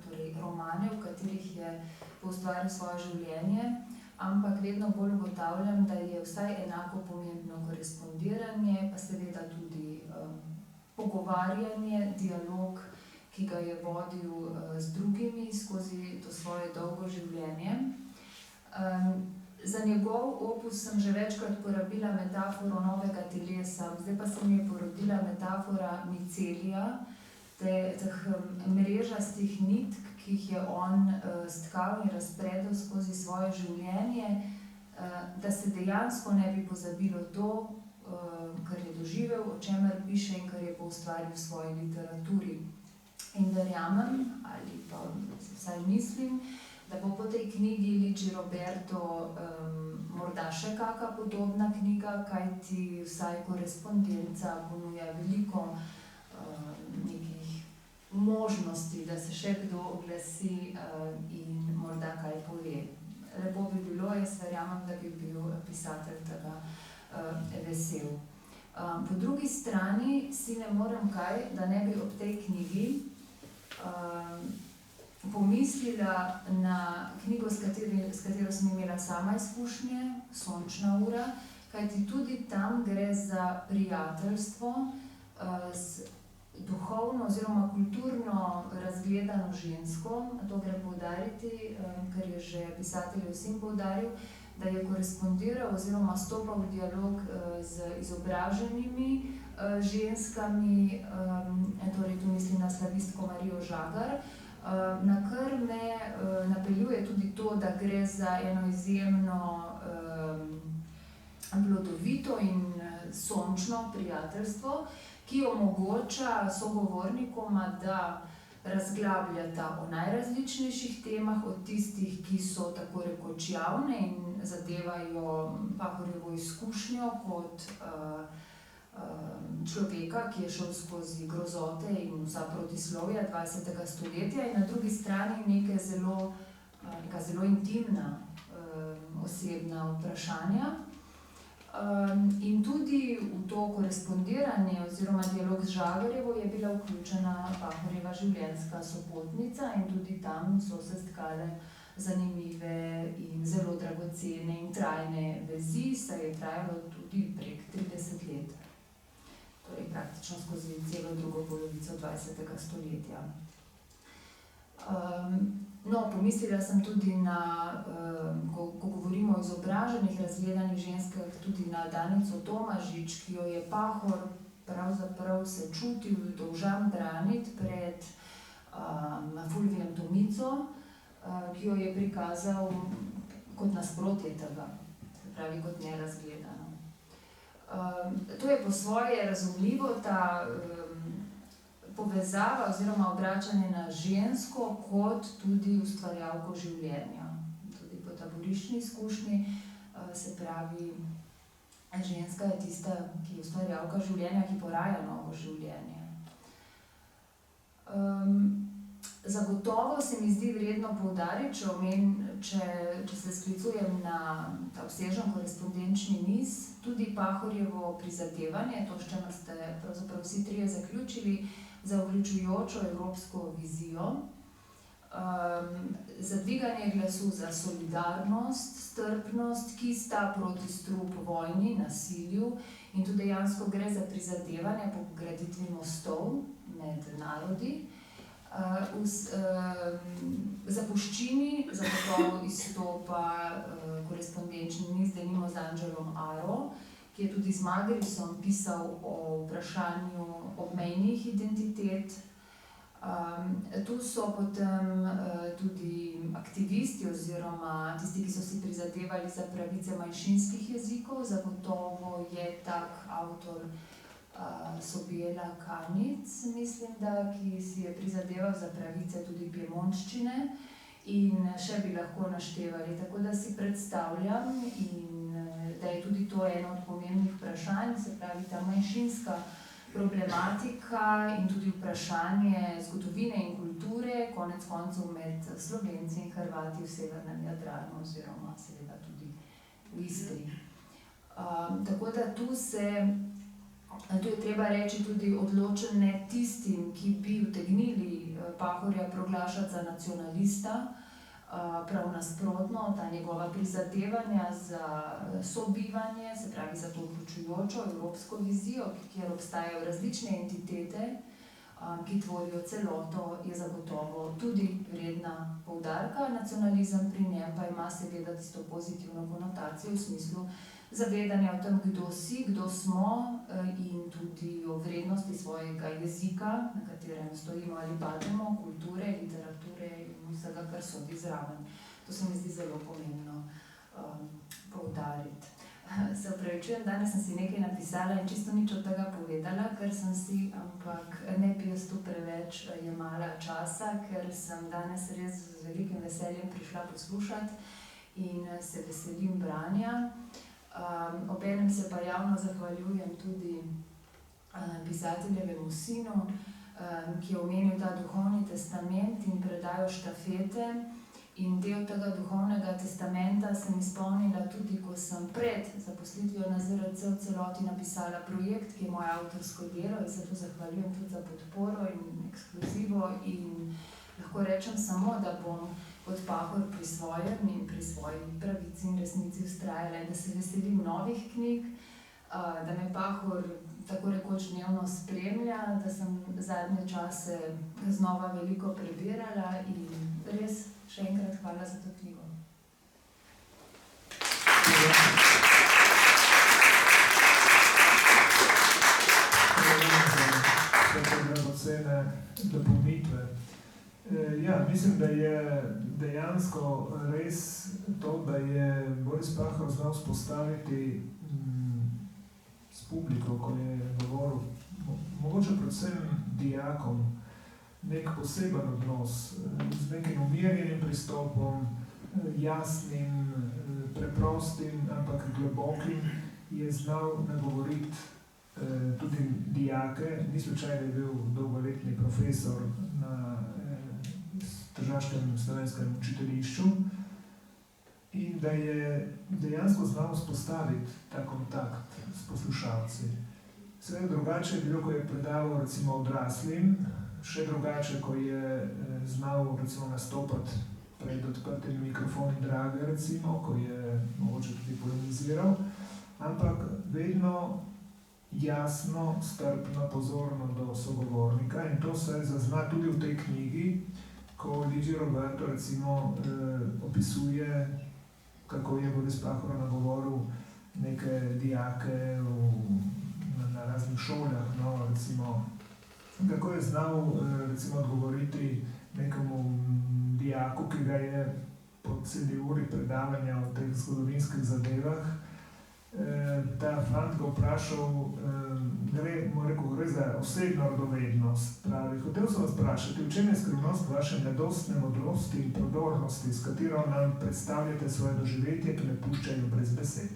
torej romane, v katerih je poustvaril svoje življenje, ampak vedno bolj ugotavljam, da je vsaj enako pomembno korespondiranje, pa seveda tudi pogovarjanje, dialog, ki ga je vodil z drugimi skozi to svoje dolgo življenje. Za njegov opus sem že večkrat porabila metaforo novega telesa, zdaj pa se mi je porodila metafora micelija, teh mrežastih nitk, ki jih je on stkal in razpredel skozi svoje življenje, da se dejansko ne bi pozabilo to, kar je doživel, o čemer piše in kar je poustvaril v svoji literaturi. In verjamem, ali pa vsaj mislim, da bo po tej knjigi Luigi Roberto morda še kakšna podobna knjiga, kajti vsaj korespondenca ponuja veliko nekih možnosti, da se še kdo oglasi in morda kaj pove. Lepo bi bilo, jaz verjamem, da bi bil pisatelj tega vesel. Po drugi strani si ne morem kaj, da ne bi ob tej knjigi pomislila na knjigo, s katero sem imela sama izkušnje, Sončna ura, kajti tudi tam gre za prijateljstvo z duhovno oziroma kulturno razgledano žensko. To gre poudariti, ker je že pisatelj vsem poudaril, da je korespondiral oziroma stopal v dialog z izobraženimi ženskami, torej tu mislim na slavistko Marijo Žagar, na kar me napeljuje tudi to, da gre za eno izjemno plodovito in sončno prijateljstvo, ki omogoča sogovornikoma, da razglabljata o najrazličnejših temah, od tistih, ki so tako rekoč javne in zadevajo Pahorjevo izkušnjo kot človeka, ki je šel skozi grozote in vsa protislovja 20. stoletja, in na drugi strani neka zelo intimna osebna vprašanja. In tudi v to korespondiranje oziroma dialog z Žagarjevo je bila vključena Pahorjeva življenjska sopotnica in tudi tam so se stkale zanimive in zelo dragocene in trajne vezi, saj je trajalo tudi prek 30 let. Torej praktično skozi celo drugo polovico 20. stoletja. Pomislila sem tudi na, ko govorimo o izobraženih, razgledanih ženskah, tudi na Danico Tomažič, ki jo je Pahor pravzaprav se čutil dolžan braniti pred Fulvijem Tomico, ki jo je prikazal kot nasprotje tega, se pravi kot nerazgledano. To je po svoje razumljivo, ta povezava oziroma obračanje na žensko kot tudi ustvarjalko življenja. Tudi po taboriščni izkušnji, se pravi, ženska je tista, ki je ustvarjalka življenja, ki poraja novo življenje. Zagotovo se mi zdi vredno poudariti, če se sklicujem na ta obsežen korespondenčni niz, tudi Pahorjevo prizadevanje, to, s čemer ste pravzaprav vsi trije zaključili, za vključujočo evropsko vizijo, za dviganje glasu za solidarnost, strpnost, ki sta proti strup vojni, nasilju, in tu dejansko gre za prizadevanje po graditvi mostov med narodi. V zapuščini zagotovo izstopa korespondenčni niz, denimo z Angelom Aro, ki je tudi z Magrisom pisal o vprašanju obmejnih identitet. Tu so potem tudi aktivisti oziroma tisti, ki so si prizadevali za pravice manjšinskih jezikov. Zagotovo je tak avtor Sobjela Kanic, mislim, ki si je prizadeval za pravice tudi piemontščine, in še bi lahko naštevali. Tako da si predstavljam, da je tudi to eno od pomembnih vprašanj, se pravi ta manjšinska problematika in tudi vprašanje zgodovine in kulture, konec koncev med Slovenci in Hrvati v severnem Jadranu oziroma seveda tudi v Istri. Tako da tu je treba reči tudi odločen ne tistim, ki bi utegnili Pahorja proglašati za nacionalista, prav nasprotno, ta njegova prizadevanja za sobivanje, se pravi za to vključujočo evropsko vizijo, kjer obstajajo različne entitete, ki tvorijo celoto, je zagotovo tudi vredna poudarka. Nacionalizem pri njem pa ima seveda tisto pozitivno konotacijo v smislu zavedanja o tem, kdo si, kdo smo, in tudi o vrednosti svojega jezika, na katerem stojimo ali pademo, kulture, literature in vsega, kar sodi zraven. To se mi zdi zelo pomembno poudariti. Se opravičujem, danes sem si nekaj napisala in čisto nič od tega povedala, ker sem si, ampak ne bi jaz tu preveč jemala časa, ker sem danes res z velikim veseljem prišla poslušati in se veselim branja. Obenem se pa javno zahvaljujem tudi pisateljevemu sinu, ki je omenil ta duhovni testament in predajo štafete. In del tega duhovnega testamenta sem izpolnila tudi, ko sem pred zaposlitvijo na ZRC v celoti napisala projekt, ki je moje avtorsko delo in se tu zahvaljujem tudi za podporo in ekskluzivo in lahko rečem samo, da bom kot Pahor pri svojem in pri svoji pravici in resnici vztrajala in da se veselim novih knjig, da me Pahor tako rekoč dnevno spremlja, da sem zadnje čase znova veliko prebirala in res še enkrat hvala za to knjigo. Dragocene dopolnitve. Ja, mislim, da je dejansko res to, da je Boris Pahor znal spostaviti s publiko, ko je govoril, mogoče predvsem dijakom, nek poseben odnos, z nekim umirjenim pristopom, jasnim, preprostim, ampak globokim, je znal nagovoriti tudi dijake. Ni slučajno, da je bil dolgoletni profesor na Tržaškem slovenskem učiteljišču in da je dejansko znal vzpostaviti ta kontakt s poslušalci. Seveda drugače je bilo, ko je predaval recimo odraslim, še drugače, ko je znal recimo nastopati pred odprtimi mikrofoni Drage, recimo, ko je mogoče tudi polemiziral, ampak vedno jasno, strpno, pozorno do sogovornika in to se zazna tudi v tej knjigi, ko Luigi Roberto recimo opisuje, kako je Boris Pahor nagovoril neke dijake na raznih šolah, no, recimo, kako je znal recimo odgovoriti nekemu dijaku, ki ga je po celi uri predavanja o teh zgodovinskih zadevah, ta fant ga vprašal, gre za osebno radovednost, pravi, hotel sem vas vprašati, v čem je skrivnost vaše mladostne modrosti in prodornosti, s katero nam predstavljate svoje doživetje, ki ne puščajo brez besed.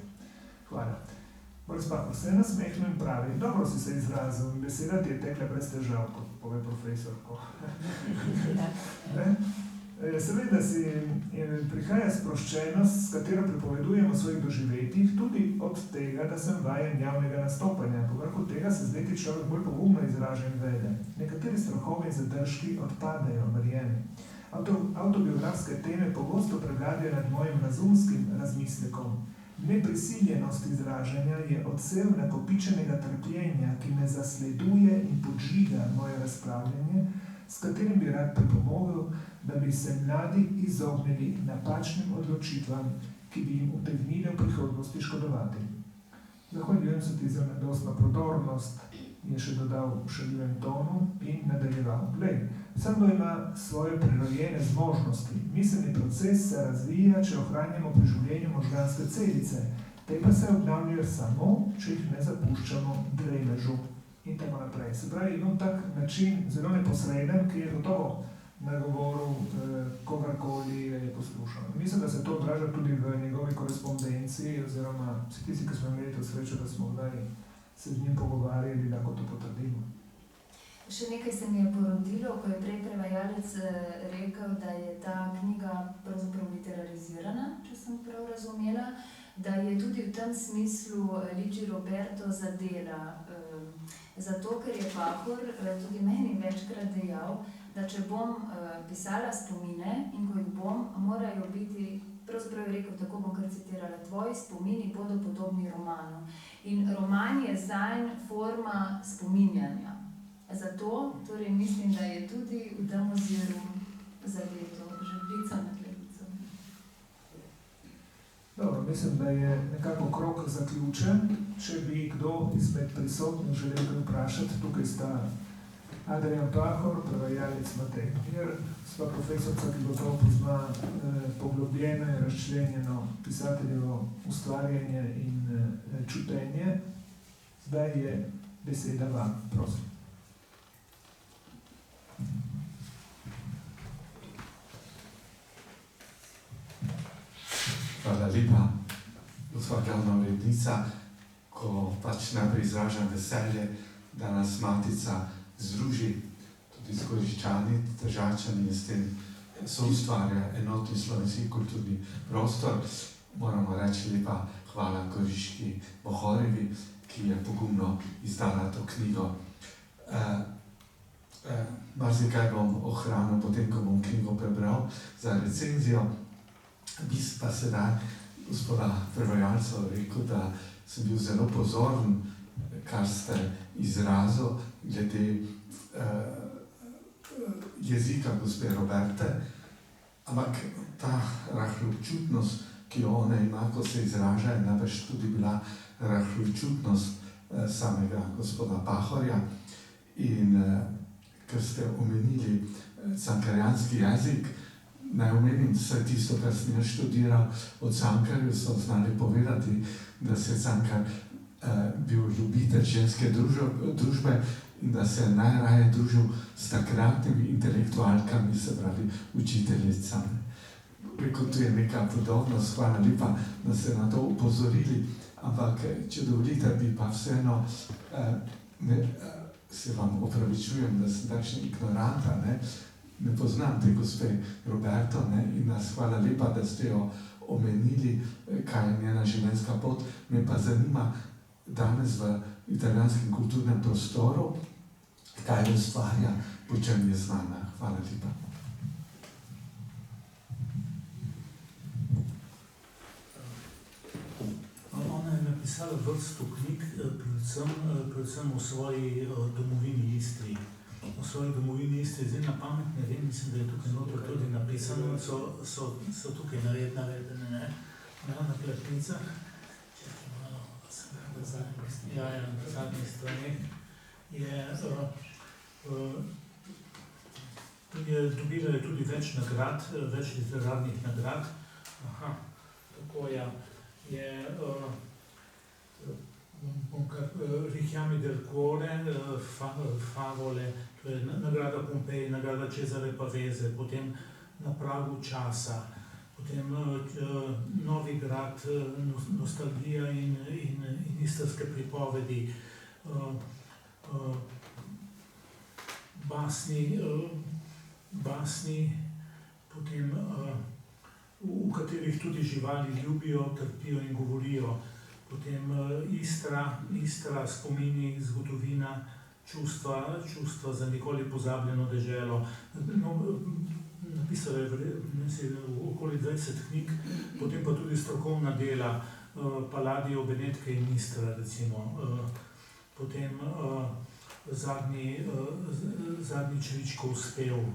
Hvala. Boris Pahor se je nasmehnil in pravi, dobro si se izrazil in beseda ti je tekla brez težav, kot pove profesorko. Seveda si prihaja sproščenost, s katero pripovedujem o svojih doživetjih, tudi od tega, da sem vajen javnega nastopanja. Povrhu tega se z leti človek bolj pogumno izraža in vede. Nekateri strahovi in zadržki odpadejo, verjemi. Autobiografske teme pogosto prevladajo nad mojim razumskim razmislekom. Neprisiljenost izražanja je odsev nakopičenega trpljenja, ki me zasleduje in podžiga moje razpravljanje, s katerim bi rad pripomogel, da bi se mladi izognili napačnim odločitvam, ki bi jim utegnile v prihodnosti škodovati. Zahvaljujem se ti za mladostno prodornost, je še dodal v šaljivem tonu in nadaljeval. Glej, vsakdo ima svoje prirojene zmožnosti. Miselni proces se razvija, če ohranjamo pri življenju možganske celice, te pa se obnavljajo samo, če jih ne zapuščamo dremežu. In tako naprej. Se pravi, imam tak način zelo neposreden, ki je gotovo nagovoril kogarkoli je poslušal. Mislim, da se to odraža tudi v njegovi korespondenci, oziroma vsi tisti, ki smo imeli to srečo, da smo kdaj se z njim pogovarjali, lahko to potrdimo. Še nekaj se mi je porodilo, ko je prej prevajalec rekel, da je ta knjiga pravzaprav literalizirana, če sem prav razumela, da je tudi v tem smislu Luigi Roberto zadela. Zato, ker je Pahor tudi meni večkrat dejal, da če bom pisala spomine in ko jih bom, morajo biti, pravzaprav je rekel, tako bom kar citirala, tvoji spomini bodo podobni romanu. In roman je zanj forma spominjanja. Zato, torej mislim, da je tudi v tem oziru zadeto žebljico nad levico. Dobro, mislim, da je nekako krog zaključen. Če bi kdo izmed prisotnih želel vprašati, tukaj sta Adrian Pahor, prevajalec Matej Mir, sva profesorca, ki gotovo pozna poglobljeno in razčlenjeno pisateljevo ustvarjanje in čutenje. Zdaj je beseda vam, prosim. Hvala lepa, gospa glavna urednica, ko pač najprej izražam veselje, da nas Matica združi tudi s Goriščani, Tržačani in s tem soustvarja enotni slovenski kulturni prostor. Moramo reči lepa hvala Goriški Bohorevi, ki je pogumno izdala to knjigo. Marsikaj bom ohranil potem, ko bom knjigo prebral za recenzijo. Bi pa sedaj gospoda prevajalca rekel, da sem bil zelo pozoren, kar ste izrazil glede jezika gospe Roberte, ampak ta rahloobčutnost, ki jo ona ima, ko se izraža, je najbrž tudi bila rahloobčutnost samega gospoda Pahorja. In ker ste omenili cankarjanski jezik, naj omenim, da tisto, kar sem jaz študiral od Cankarjev, so znali povedati, da se Cankar bil ljubitelj ženske družbe in da se je najraje družil s takratnimi intelektualkami, se pravi učiteljicami. Rekel, tu je neka podobnost, hvala lepa, da ste na to upozorili, ampak če dovolite, bi pa vseeno se vam opravičujem, da sem takšen ignoranta, ne poznam te gospe Roberto, in nas hvala lepa, da ste jo omenili, kaj je njena življenjska pot. Me pa zanima danes v italijanskem kulturnem prostoru, kaj ustvarja, po čem je znana. Hvala lepa. Ona je napisala vrsto knjig, predvsem o svoji domovini Istri. O svoji domovini Istri, zdaj na pamet ne vem, mislim, da je tukaj noter tudi napisano, so tukaj navedene, na platnicah. Čekaj malo, na zadnjih straneh dobila je tudi več nagrad, več literarnih nagrad. Tako je Richiami del Cuore, Favole, to je nagrada Pompeji, nagrada Cesare Pavese, potem Na pragu časa, potem Novigrad, Nostalgija in istrske pripovedi, basni, potem v katerih tudi živali ljubijo, trpijo in govorijo. Potem Istra, spomini, zgodovina, čustva za nikoli pozabljeno deželo. Napisala je okoli 20 knjig, potem pa tudi strokovna dela, Palladio, Benetke in Istra, recimo. Potem zadnji Čričkov spev,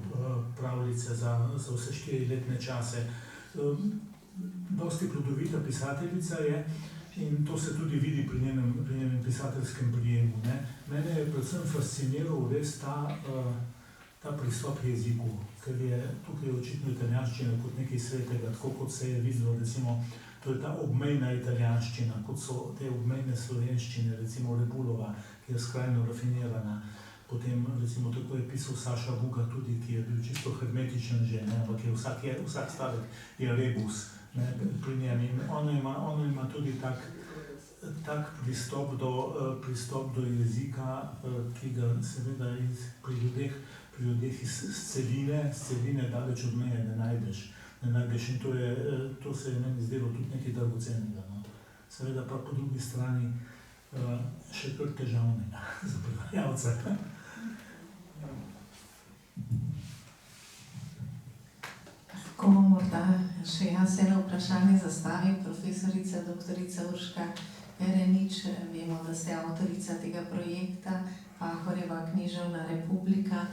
pravljice za vse 4-letne čase. Dosti plodovita pisateljica je in to se tudi vidi pri njenem pisateljskem prijemu. Mene je predvsem fasciniral res ta pristop jeziku, ker je tukaj očitno italijanščina kot nekaj svetega, tako kot se je videlo, recimo, to je ta obmejna italijanščina, kot so te obmejne slovenščine, recimo Rebulova, ki je skrajno rafinirana. Potem, recimo, tako je pisal Saša Vuga tudi, ki je bil čisto hermetičen že, ampak vsak stavek je rebus pri njem. In ona ima tudi tak pristop do jezika, ki ga seveda pri ljudeh iz celine daleč od meje ne najdeš. In to se je meni zdelo tudi nekaj dragocenega. Seveda pa po drugi strani še kar težavnega za prevajalce. Ko morda še jaz eno vprašanje zastavim, profesorica doktorica Urška Perenič, vemo, da ste avtorica tega projekta Pahorjeva književna republika,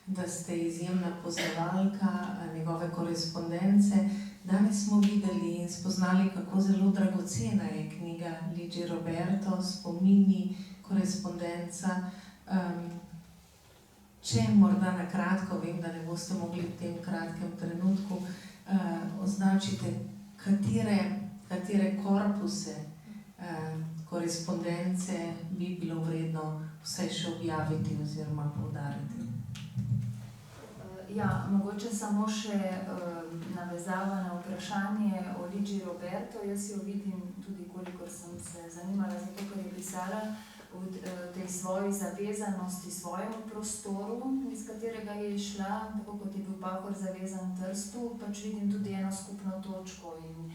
da ste izjemna poznavalka njegove korespondence. Danes smo videli in spoznali, kako zelo dragocena je knjiga Luigi Roberto, spomini, korespondenca. Če morda na kratko, vem, da ne boste mogli v tem kratkem trenutku, označite, katere korpuse korespondence bi bilo vredno vse še objaviti oziroma poudariti. Ja, mogoče samo še navezava na vprašanje o Luigi Roberto. Jaz jo vidim tudi, kolikor sem se zanimala za to, kar je pisala, v tej svoji zavezanosti svojemu prostoru, iz katerega je išla, tako kot je bil Pahor zavezan Trstu, pač vidim tudi eno skupno točko. In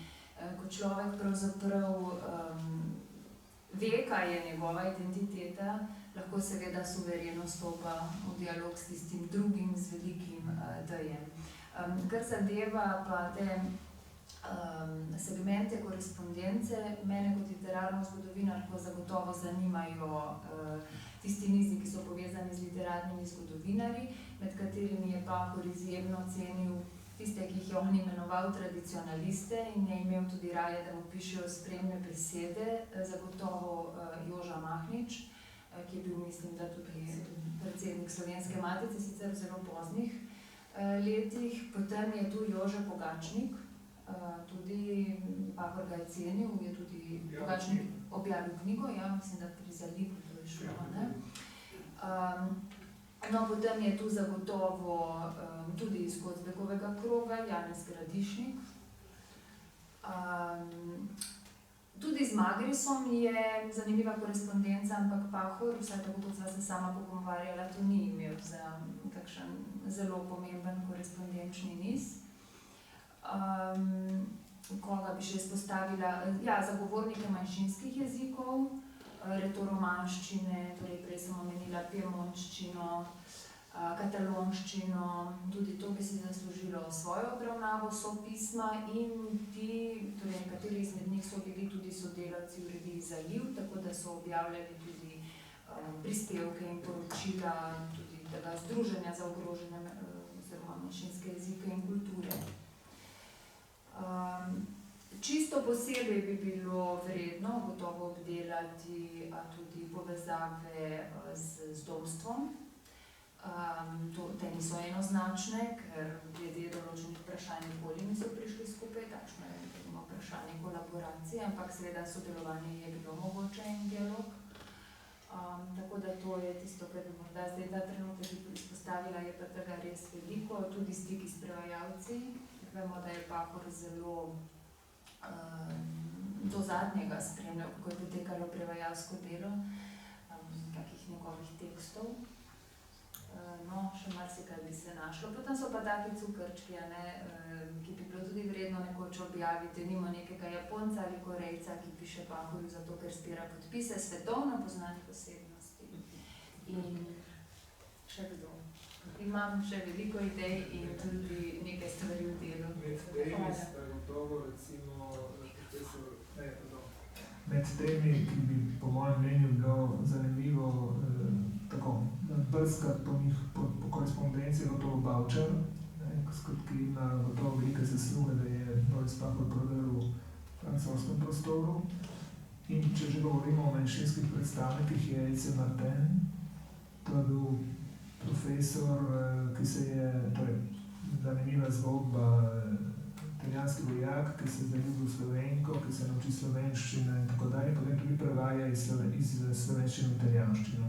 ko človek pravzaprav ve, kaj je njegova identiteta, lahko seveda suvereno stopa v dialog s tistim drugim, z velikim D-jem. Kar zadeva pa te segmente korespondence, mene kot literarno zgodovinarko zagotovo zanimajo tisti nizi, ki so povezani z literarnimi zgodovinarji, med katerimi je Pahor izjemno cenil tiste, ki jih je on imenoval tradicionaliste in je imel tudi raje, da mu pišejo spremne besede, zagotovo Joža Mahnič, ki je bil, mislim, da tudi predsednik Slovenske matice, sicer v zelo poznih letih. Potem je tu Jože Pogačnik, tudi Pahor ga je cenil, je tudi Pogačnik objavil knjigo, ja, mislim, da pri Zalivu to je šlo, ne? No, potem je tu zagotovo tudi iz Kocbekovega kroga Janez Gradišnik. Tudi z Magrisom je zanimiva korespondenca, ampak Pahor, vsaj tako kot sva se sama pogovarjala, to ni imel za kakšen zelo pomemben korespondenčni niz. Koga bi še izpostavila? Ja, zagovornike manjšinskih jezikov, retoromanščine, torej prej sem omenila piemontščino, katalonščino, tudi to bi si zaslužilo svojo obravnavo, so pisma in ti, torej nekateri izmed njih so bili tudi sodelavci v reviji Zaliv, tako da so objavljali tudi prispevke in poročila tudi tega združenja za ogrožene oziroma manjšinske jezike in kulture. Čisto posebej bi bilo vredno gotovo obdelati tudi povezave z domstvom. Te niso enoznačne, ker glede določenih vprašanj nikoli niso prišli skupaj, takšno je vprašanje kolaboracije, ampak seveda sodelovanje je bilo mogoče in dialog. Tako da to je tisto, kar bi morda zdaj ta trenutek izpostavila, je pa tega res veliko, tudi stiki s prevajalci. Vemo, da je Pahor zelo do zadnjega spremljal, kako je potekalo prevajalsko delo, kakih njegovih tekstov. No, še marsikaj bi se našlo. Potem so pa taki cukrčki, ki bi bilo tudi vredno nekoč objaviti. Nimo nekega Japonca ali Korejca, ki piše Pahorju zato, ker zbira podpise svetovno poznanih osebnosti. In še kdo? Imam še veliko idej in tudi nekaj stvari v delu. Med temi, ki bi po mojem mnenju bilo zanimivo tako brskati po njih po korespondenci, je gotovo Bavčar, ki ima gotovo velike zasluge, da je Boris Pahor prodrl v francoskem prostoru. In če že govorimo o manjšinskih predstavnikih, je Ece Martin. To je bil profesor, ki se je, torej zanimiva zgodba, italijanski vojak, ki se zaljubil Slovenko, ki se nauči slovenščine in tako dalje, potem tudi prevaja iz slovenščine v italijanščino.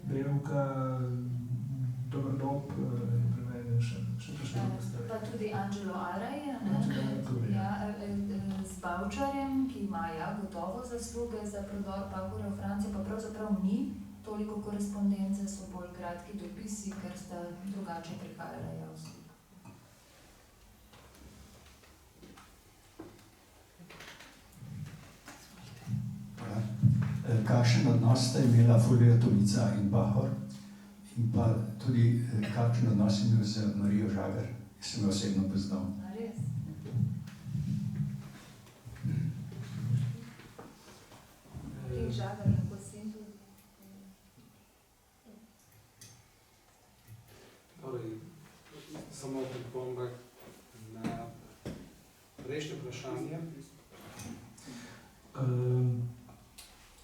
Bevka, Dobrodob je preveden še nekaj stvari. Pa tudi Angelo Araje, z Bavčarjem, ki ima gotovo zasluge za prodor Pahorja v Francijo, pa pravzaprav ni toliko korespondence, so bolj kratki dopisi, ker sta drugače prihajala v stik. Kakšen odnos sta imela Fuljetovica in Pahor in pa tudi kakšen odnos je imel z Marijo Žagar, ki sem jo osebno poznal. Res? Marija Žagar lahko sin tudi? Samo pripomba na prejšnje vprašanje.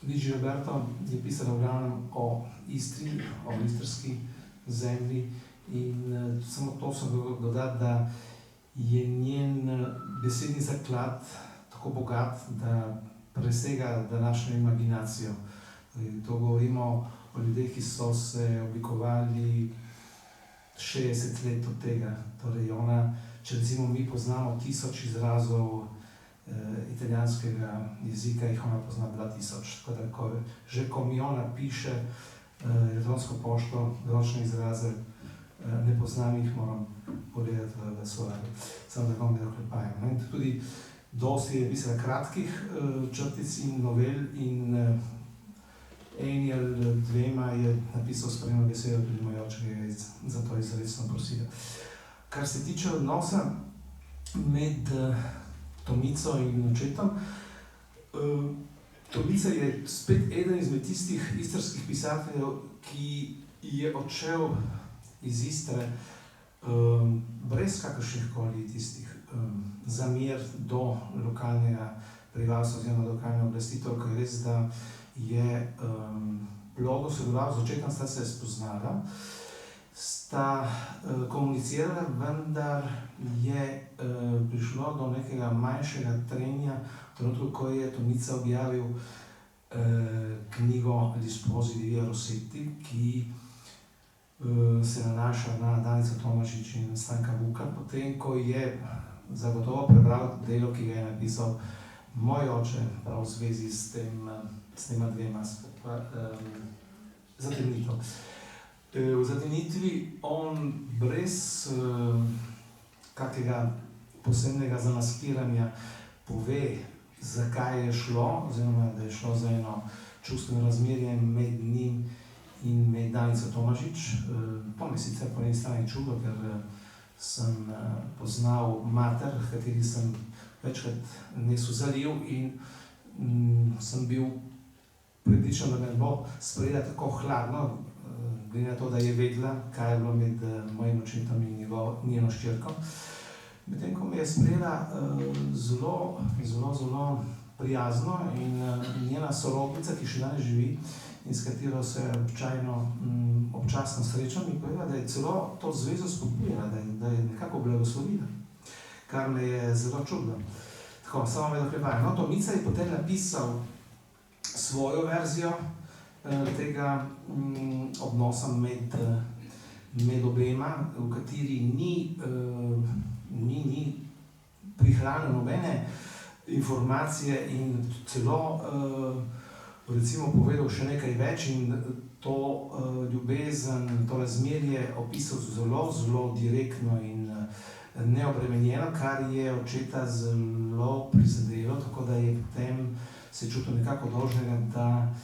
Luigi Roberto je pisala v glavnem o Istri, o istrski zemlji. In samo to sem dodati, da je njen besedni zaklad tako bogat, da presega današnjo imaginacijo. To govorimo o ljudeh, ki so se oblikovali 60 let od tega. Torej ona, če recimo mi poznamo 1000 izrazov italijanskega jezika, jih ona pozna 2000. Tako da že ko mi ona piše elektronsko pošto, določene izraze, ne poznam jih, moram pogledati v slovarju. Samo da vam ne oklepajam. In tudi dosti je pisala kratkih črtic in novel in eni ali dvema je napisal spremno besedo tudi moj oče, zato je izrecno prosila. Kar se tiče odnosa med Tomico in očetom, Tomica je spet eden izmed tistih istrskih pisateljev, ki je odšel iz Istre brez kakršnih koli tistih zamer do lokalnega prebivalstva oziroma do lokalne oblasti. Toliko je res, da je plodo sodeloval, z očetom sta se spoznala, sta komunicirala, vendar je prišlo do nekega manjšega trenja v trenutku, ko je Tomica objavil knjigo Gli sposi di Via Rossetti, ki se nanaša na Danico Tomažič in Stanka Vuka, potem ko je zagotovo prebral delo, ki ga je napisal moj oče, prav v zvezi s tema dvema zatemnitev. V zatemnitvi on brez kakega posebnega zamaskiranja pove, zakaj je šlo, oziroma da je šlo za eno čustveno razmerje med njim in med Danico Tomažič. To me sicer po eni strani čudo, ker sem poznal mater, kateri sem večkrat nesel zaliv in sem bil prepričan, da me bo sprejela tako hladno, glede na to, da je vedela, kaj je bilo med mojim očetom in njeno hčerko. Medtem ko me je sprejela zelo prijazno in njena sorodnica, ki še danes živi in s katero se občasno srečam, mi povedala, da je celo to zvezo spodbujala, da je nekako blagoslovila, kar me je zelo čudno. Tako, samo me doklepajo. No, Tomica je potem napisal svojo verzijo tega odnosa med obema, v kateri ni prihranil nobene informacije in celo recimo povedal še nekaj več in to ljubezen, to razmerje opisal zelo direktno in neobremenjeno, kar je očeta zelo prizadelo, tako da je potem se čutil nekako dolžnega, da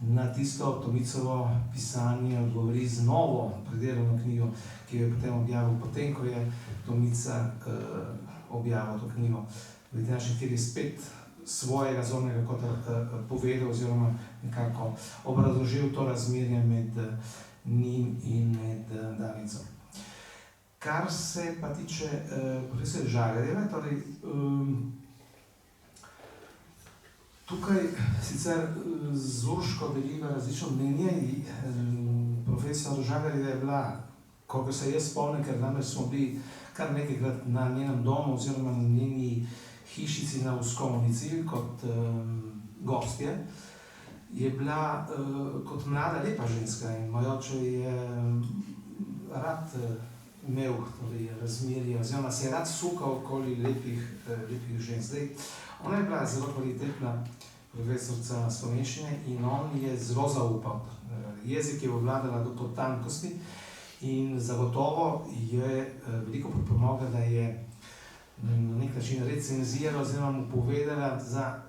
na tisto Tomicovo pisanje odgovori z novo predelano knjigo, ki jo je potem objavil, potem ko je Tomica objavil to knjigo. Glede na kjer je spet svojega zornega kota povedal oziroma nekako obrazložil to razmerje med njim in med Danico. Kar se pa tiče profesor Žagarjeve, torej tukaj sicer z Urško deliva različno mnenje. Profesor Žagarjeva je bila, koliko se jaz spomnim, ker namreč smo bili kar nekajkrat na njenem domu oziroma na njeni hišici na Uskovnici kot gostje, je bila kot mlada lepa ženska in moj oče je rad imel razmerje oziroma se je rad sukal okoli lepih žensk. Ona je bila zelo kvalitetna profesorica slovenščine in on je zelo zaupal. Jezik je obvladala do tankosti in zagotovo je veliko pripomogla, da je na nek način recenziral oziroma mu povedala za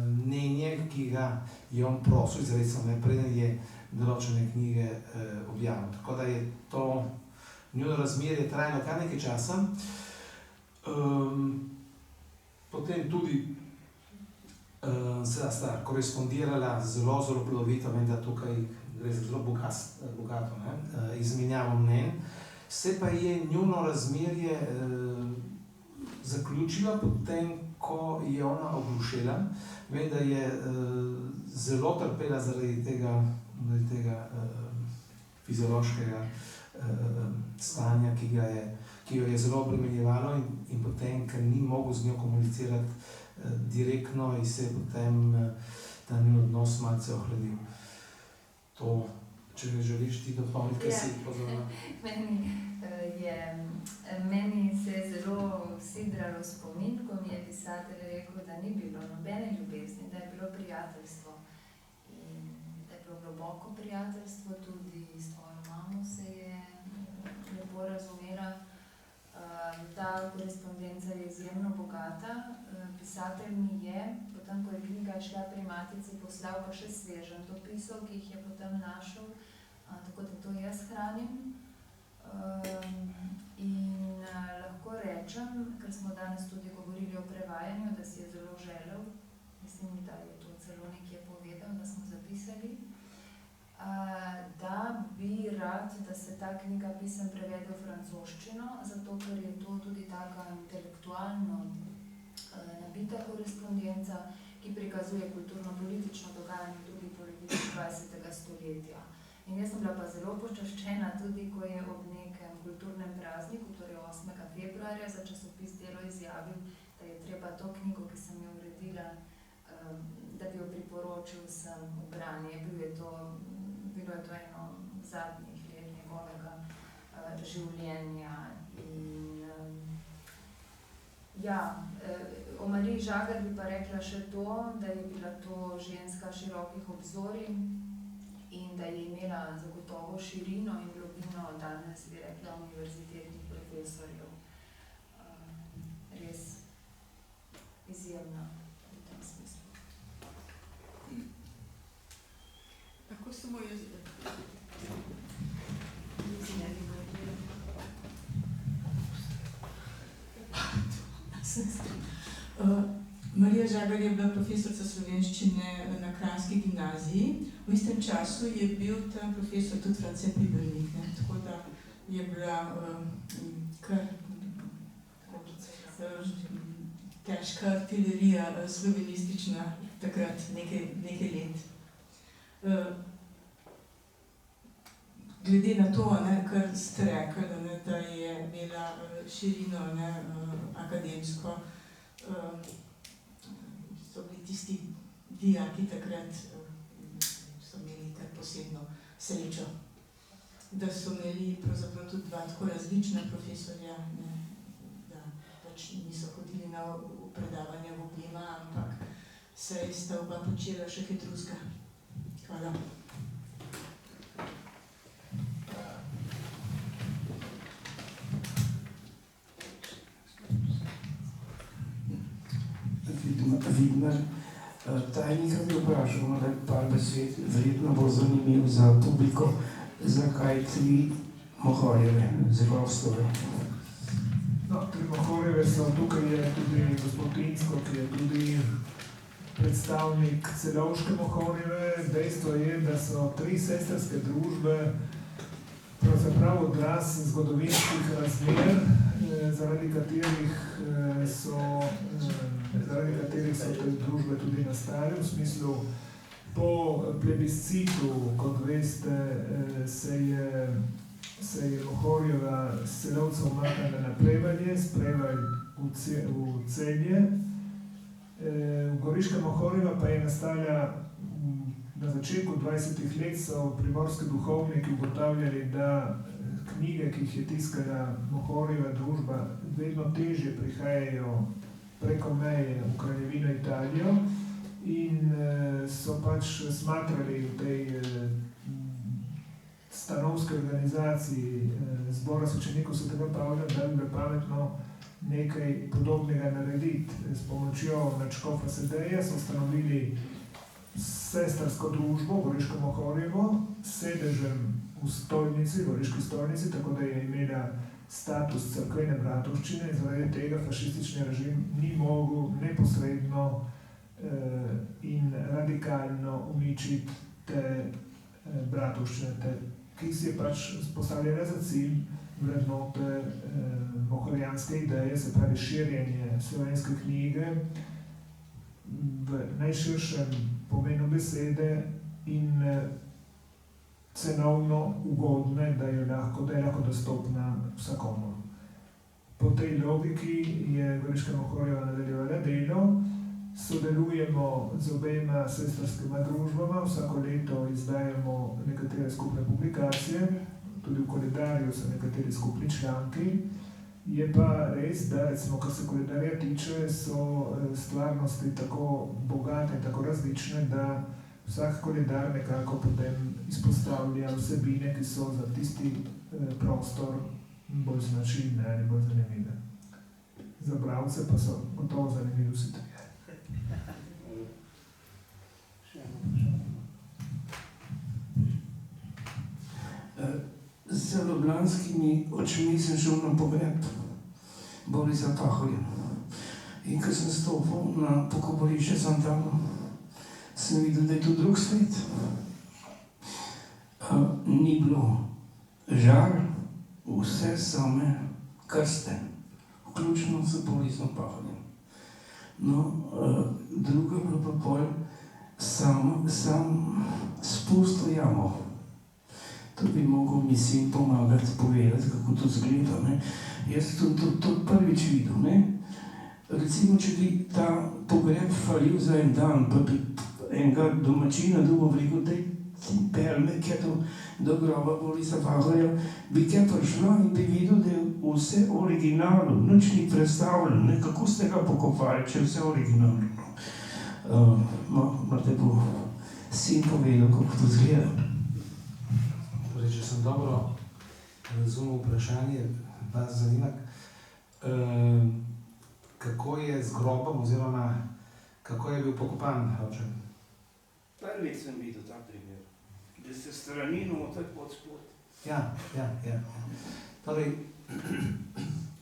mnenje, ki ga je on prosil izrecno, preden je določene knjige objavil. Tako da je to njuno razmerje trajalo kar nekaj časa. Potem tudi sta korespondirala zelo plodovito, vem, da tukaj gre za zelo bogato izmenjavo mnenj. Se pa je njuno razmerje zaključila potem, ko je ona oglušela. Vem, da je zelo trpela zaradi tega fiziološkega stanja, ki jo je zelo obremenjevalo in potem, ker ni mogel z njo komunicirati direktno in se je potem ta njen odnos malce ohladil. To, če želiš ti dopolniti, kaj si pozorila? Meni se je zelo sidralo spomin, ko mi je pisatelj rekel, da ni bilo nobene ljubezni, da je bilo prijateljstvo. In da je bilo globoko prijateljstvo, tudi s tvojo mamo se je lepo razumela. Ta korespondenca je izjemno bogata. Pisatelj mi je, potem ko je knjiga šla pri matici, poslal pa še sveženj dopisov, ki jih je potem našel, tako da to jaz hranim. In lahko rečem, ker smo danes tudi govorili o prevajanju, da si je zelo želel, mislim, da je to celo nekje povedal, da smo zapisali, da bi rad, da se ta knjiga pisem prevede v francoščino, zato ker je to tudi taka intelektualno nabita korespondenca, ki prikazuje kulturno-politično dogajanje v drugi polovici 20. stoletja. In jaz sem bila pa zelo počaščena tudi, ko je ob nekem kulturnem prazniku, torej 8. februarja, za časopis Delo izjavil, da je treba to knjigo, ki sem jo uredila, da bi jo priporočil vsem v branje. Bilo je to eno zadnjih let njegovega življenja. In o Mariji Žagar bi pa rekla še to, da je bila to ženska širokih obzorij in da je imela zagotovo širino in globino, danes bi rekla, univerzitetnih profesorjev. Res izjemna v tem smislu. Lahko samo jaz... Marija Žagar je bila profesorica slovenščine na Kranjski gimnaziji. V istem času je bil tam profesor tudi France Pibernik, tako da je bila kar težka artilerija slovenistična takrat nekaj let. Glede na to, kar ste rekli, da je imela širino akademsko, so bili tisti dijaki takrat, so imeli kar posebno srečo, da so imeli pravzaprav tudi dva tako različna profesorja, da pač niso hodili na predavanja v objema, ampak se sta oba počela še kaj drugega. Hvala. Vidmar, tajnika bi vprašal, da je par besed verjetno bolj zanimiv za publiko, zakaj 3 Mohorjeve, Zegovstove. No, 3 Mohorjeve so, tukaj je tudi gospod Insko, ki je tudi predstavnik Celovške Mohorjeve. Dejstvo je, da so 3 sestrske družbe pravzaprav odraz zgodovinskih razmer, zaradi katerih so te družbe tudi nastale. V smislu, po plebiscitu, kot veste, se je Mohorjeva s Celovcev umaknila na Prevalje, s Prevalj v Celje. Goriška Mohorjeva pa je nastala na začetku 20. let, so primorski duhovniki ugotavljali, da knjige, ki jih je tiskala Mohorjeva družba, vedno težje prihajajo preko meje v kraljevino Italijo in so pač smatrali v tej stanovski organizaciji Zbora svečenikov Svetega Pavla, da bi bilo pametno nekaj podobnega narediti. S pomočjo nadškofa Sedeja so ustanovili sestrsko družbo, Goriško Mohorjevo, s sedežem v stolnici, Goriški stolnici, tako da je imela status cerkvene bratovščine in zaradi tega fašistični režim ni mogel neposredno in radikalno uničiti te bratovščine, ki si je pač postavljala za cilj vrednote mohorjanske ideje, se pravi širjenje slovenske knjige v najširšem pomenu besede in cenovno ugodne, da je lahko dostopna vsakomur. Po tej logiki je Goriška Mohorjeva nadaljevala delo. Sodelujemo z obema sestrskima družbama, vsako leto izdajamo nekatere skupne publikacije, tudi v koledarju so nekateri skupni članki. Je pa res, da recimo, kar se koledarja tiče, so stvarnosti tako bogate in tako različne, da vsak koledar nekako potem izpostavlja vsebine, ki so za tisti prostor bolj značilne ali bolj zanimive. Za bralce pa so gotovo zanimivi vsi trije. Z ljubljanskimi očmi sem šel na pogreb Borisa Pahorja. In ko sem stopil na pokopališče Santana, sem videl, da je to drug svet. Ni bilo žar, vse same krste, vključno s Borisom Pahorjem. No, drugo je bilo pa pol sam spust v jamo. To bi mogel mi sin pomagati povedati, kako to izgleda, ne. Jaz sem to prvič videl, ne. Recimo, če bi ta pogreb falil za en dan, pa bi enega domačina dobil rekel, daj ti pelme, kaj to do groba Borisa Pahorja, bi kaj prišlo in bi videl, da je vse originalno, nič ni predstavljeno, ne. Kako ste ga pokopali, če je vse originalno. Morda bo sin povedal, kako to izgleda. Torej, če sem dobro razumel vprašanje, vas zanima, kako je z grobom oziroma kako je bil pokopan, oče? Prvič sem videl ta primer, da ste strani noter pod spod. Ja. Torej,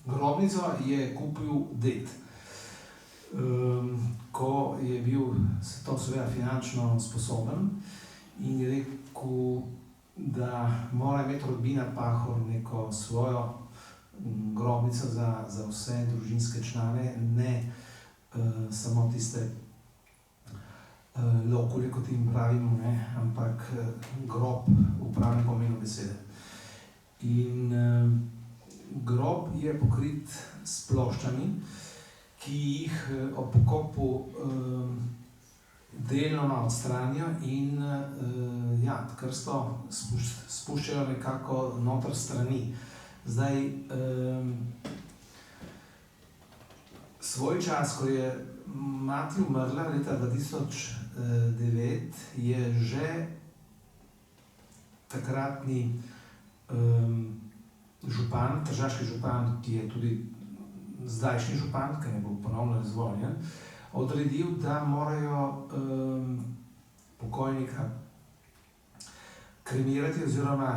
grobnico je kupil ded. Ko je bil to seveda finančno sposoben in je rekel, da mora imeti rodbina Pahor neko svojo grobnico za vse družinske člane, ne samo tiste lokule, kot jim pravimo, ne, ampak grob v pravem pomenu besede. In grob je pokrit s ploščami, ki jih ob pokopu deloma odstranijo in krsto spuščajo nekako noter strani. Zdaj, svoj čas, ko je mati umrla leta 2009, je že takratni župan, tržaški župan, ki je tudi zdajšnji župan, ki ne bo ponovno izvoljen, odredil, da morajo pokojnika kremirati, oziroma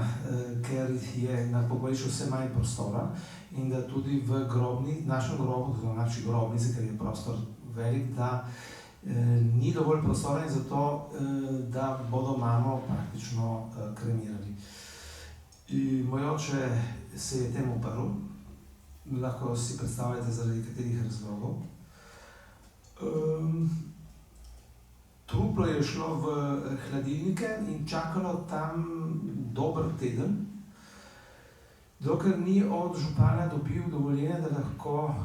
ker je na pokojnišču vse manj prostora in da tudi v našem grobu, oziroma naši grobnici, ker je prostor velik, da ni dovolj prostora in zato, da bodo mamo praktično kremirali. Moj oče se je temu uprl, lahko si predstavljate, zaradi katerih razlogov. Truplo je šlo v hladilnike in čakalo tam dober teden, dokler ni od župana dobil dovoljenja, da lahko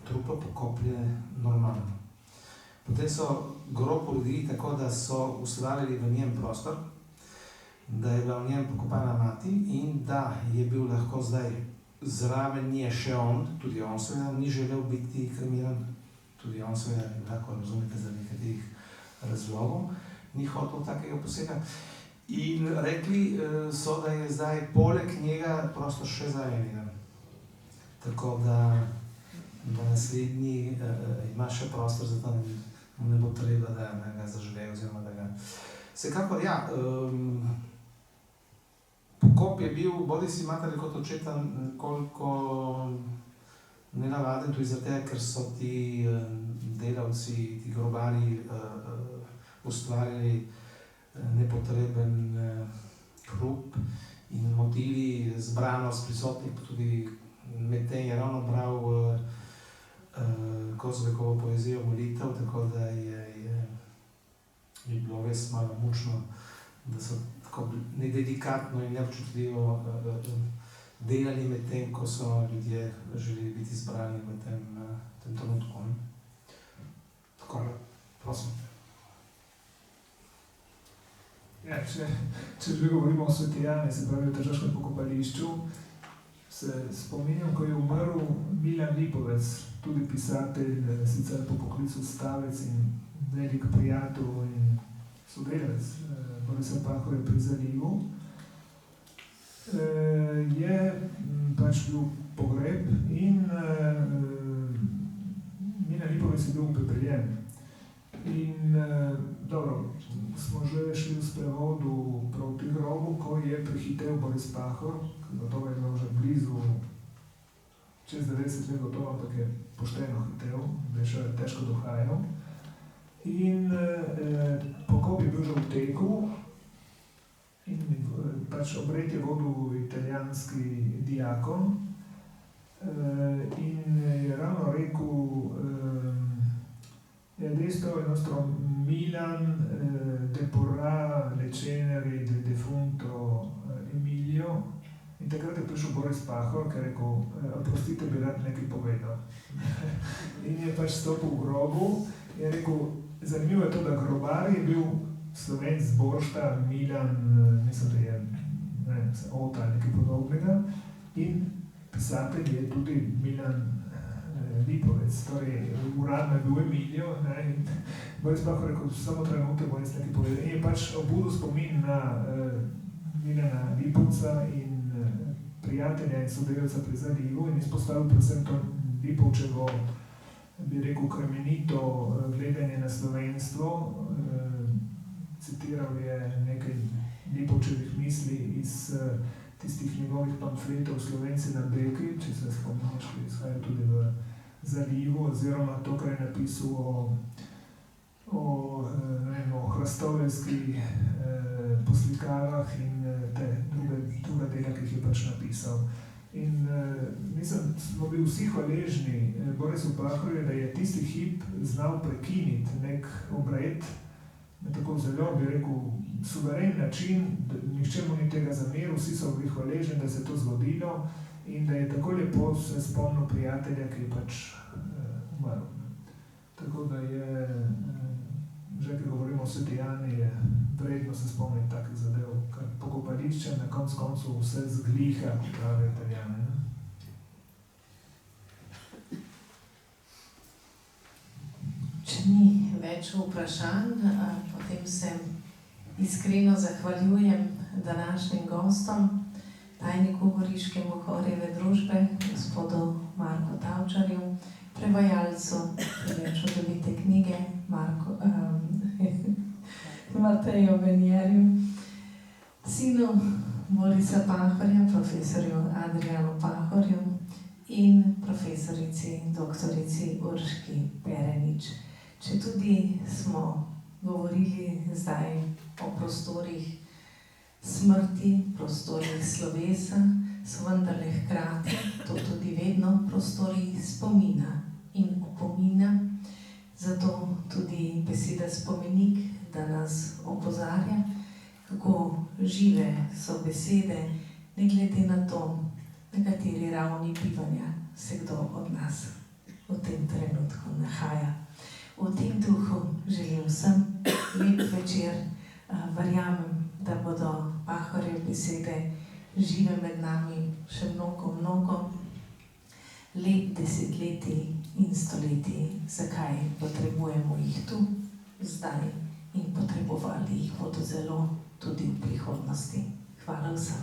truplo pokoplje normalno. Potem so grob uredili tako, da so ustvarili v njem prostor, da je bila v njem pokopana mati in da je bil lahko zdaj zraven nje še on, tudi on seveda ni želel biti kremiran, tudi on seveda, lahko razumete, za nekaterih razlogov, ni hotel takega posega. In rekli so, da je zdaj poleg njega prostor še za enega. Tako da naslednji ima še prostor, zato ne bo treba, da ga zažre oziroma da ga... Vsekakor, ja, pokop je bil, bodisi matere kot očeta, koliko nenavaden tudi zato, ker so ti delavci, ti grobari ustvarjali nepotreben hrup in motili zbranost prisotnih, tudi medtem je ravno bral Kozlekovo poezijo molitev, tako da je bilo res malo mučno, da so tako nedelikatno in neobčutljivo delali med tem, ko so ljudje želeli biti izbrani v tem trenutku. Tako, prosim. Ja, če že govorimo o Sveti Jani, se pravi o Tržaškem pokopališču, se spominjam, ko je umrl Milan Lipovec, tudi pisatelj, sicer po poklicu stavec in velik prijatelj in sodelavec Borisa Pahorja pri Zalivu. Je pač bil pogreb in Milan Lipovec je bil upepeljen. In dobro, smo že šli v sprevodu proti grobu, ko je prehitev Boris Pahor, gotovo je bilo že blizu, čez 90 let gotovo, ampak je pošteno hitev, da je še težko dohajal. In pokop je bil že v teku in pač obred je vodil italijanski diakon in je ravno rekel adesso il nostro Milan deporrà le ceneri del defunto Emilio. In takrat je prišel Boris Pahor, ki je rekel, oprostite, bi rad nekaj povedal. In je pač stopil v grobu in je rekel, zanimivo je to, da grobar je bil Slovenc z Boršta, Milan, mislim, da je Ota ali nekaj podobnega, in pisatelj je tudi Milan Lipovec, torej uradno je bil Emilio, in Boris Pahor rekel, samo trenutek bo jaz nekaj povedal. In je pač obudil spomin na Milana Lipovca in prijatelja in sodelavca pri Zalivu in izpostavil predvsem to Lipovčevo, bi rekel, kremenito gledanje na slovenstvo. Citiral je nekaj Lipovčevih misli iz tistih njegovih pamfletov Slovenci na Beki, če se spomniš, ki izhajajo tudi v Zalivu, oziroma to, kar je napisal o hrastoveljskih poslikavah in te druga dela, ki jih je pač napisal. In mislim, smo bili vsi hvaležni Borisu Pahorju, da je tisti hip znal prekiniti nek obred na tako zelo, bi rekel, suveren način, da nihče mu ni tega zameril, vsi so bili hvaležni, da se je to zgodilo in da je tako lepo se spomnil prijatelja, ki je pač umrl. Tako da je, že ki govorimo o Sveti Jani, je vredno se spomniti takih zadev, kar pokopališče na koncu vse zgliha, kot pravijo Italijani. Če ni več vprašanj, potem se iskreno zahvaljujem današnjim gostom, tajniku Goriškemu Horjeve družbe, gospodu Marku Tavčarju, prevajalcu čudovite knjige Mateju Venjerju, sinu Borisa Pahorja, profesorju Adrianu Pahorju in profesorici doktorici Urški Perenič. Če tudi smo govorili zdaj o prostorih smrti, prostorih slovesa, so vendarle hkrati to tudi vedno prostori spomina in opomina. Zato tudi beseda spomenik, da nas opozarja, kako žive so besede, ne glede na to, na kateri ravni bivanja se kdo od nas v tem trenutku nahaja. V tem duhu želim vsem lep večer. Verjamem, da bodo Pahorjeve besede žive med nami še mnogo let, desetletij in stoletij. Zakaj potrebujemo jih tu, zdaj in potrebovali jih bodo zelo tudi v prihodnosti. Hvala vsem.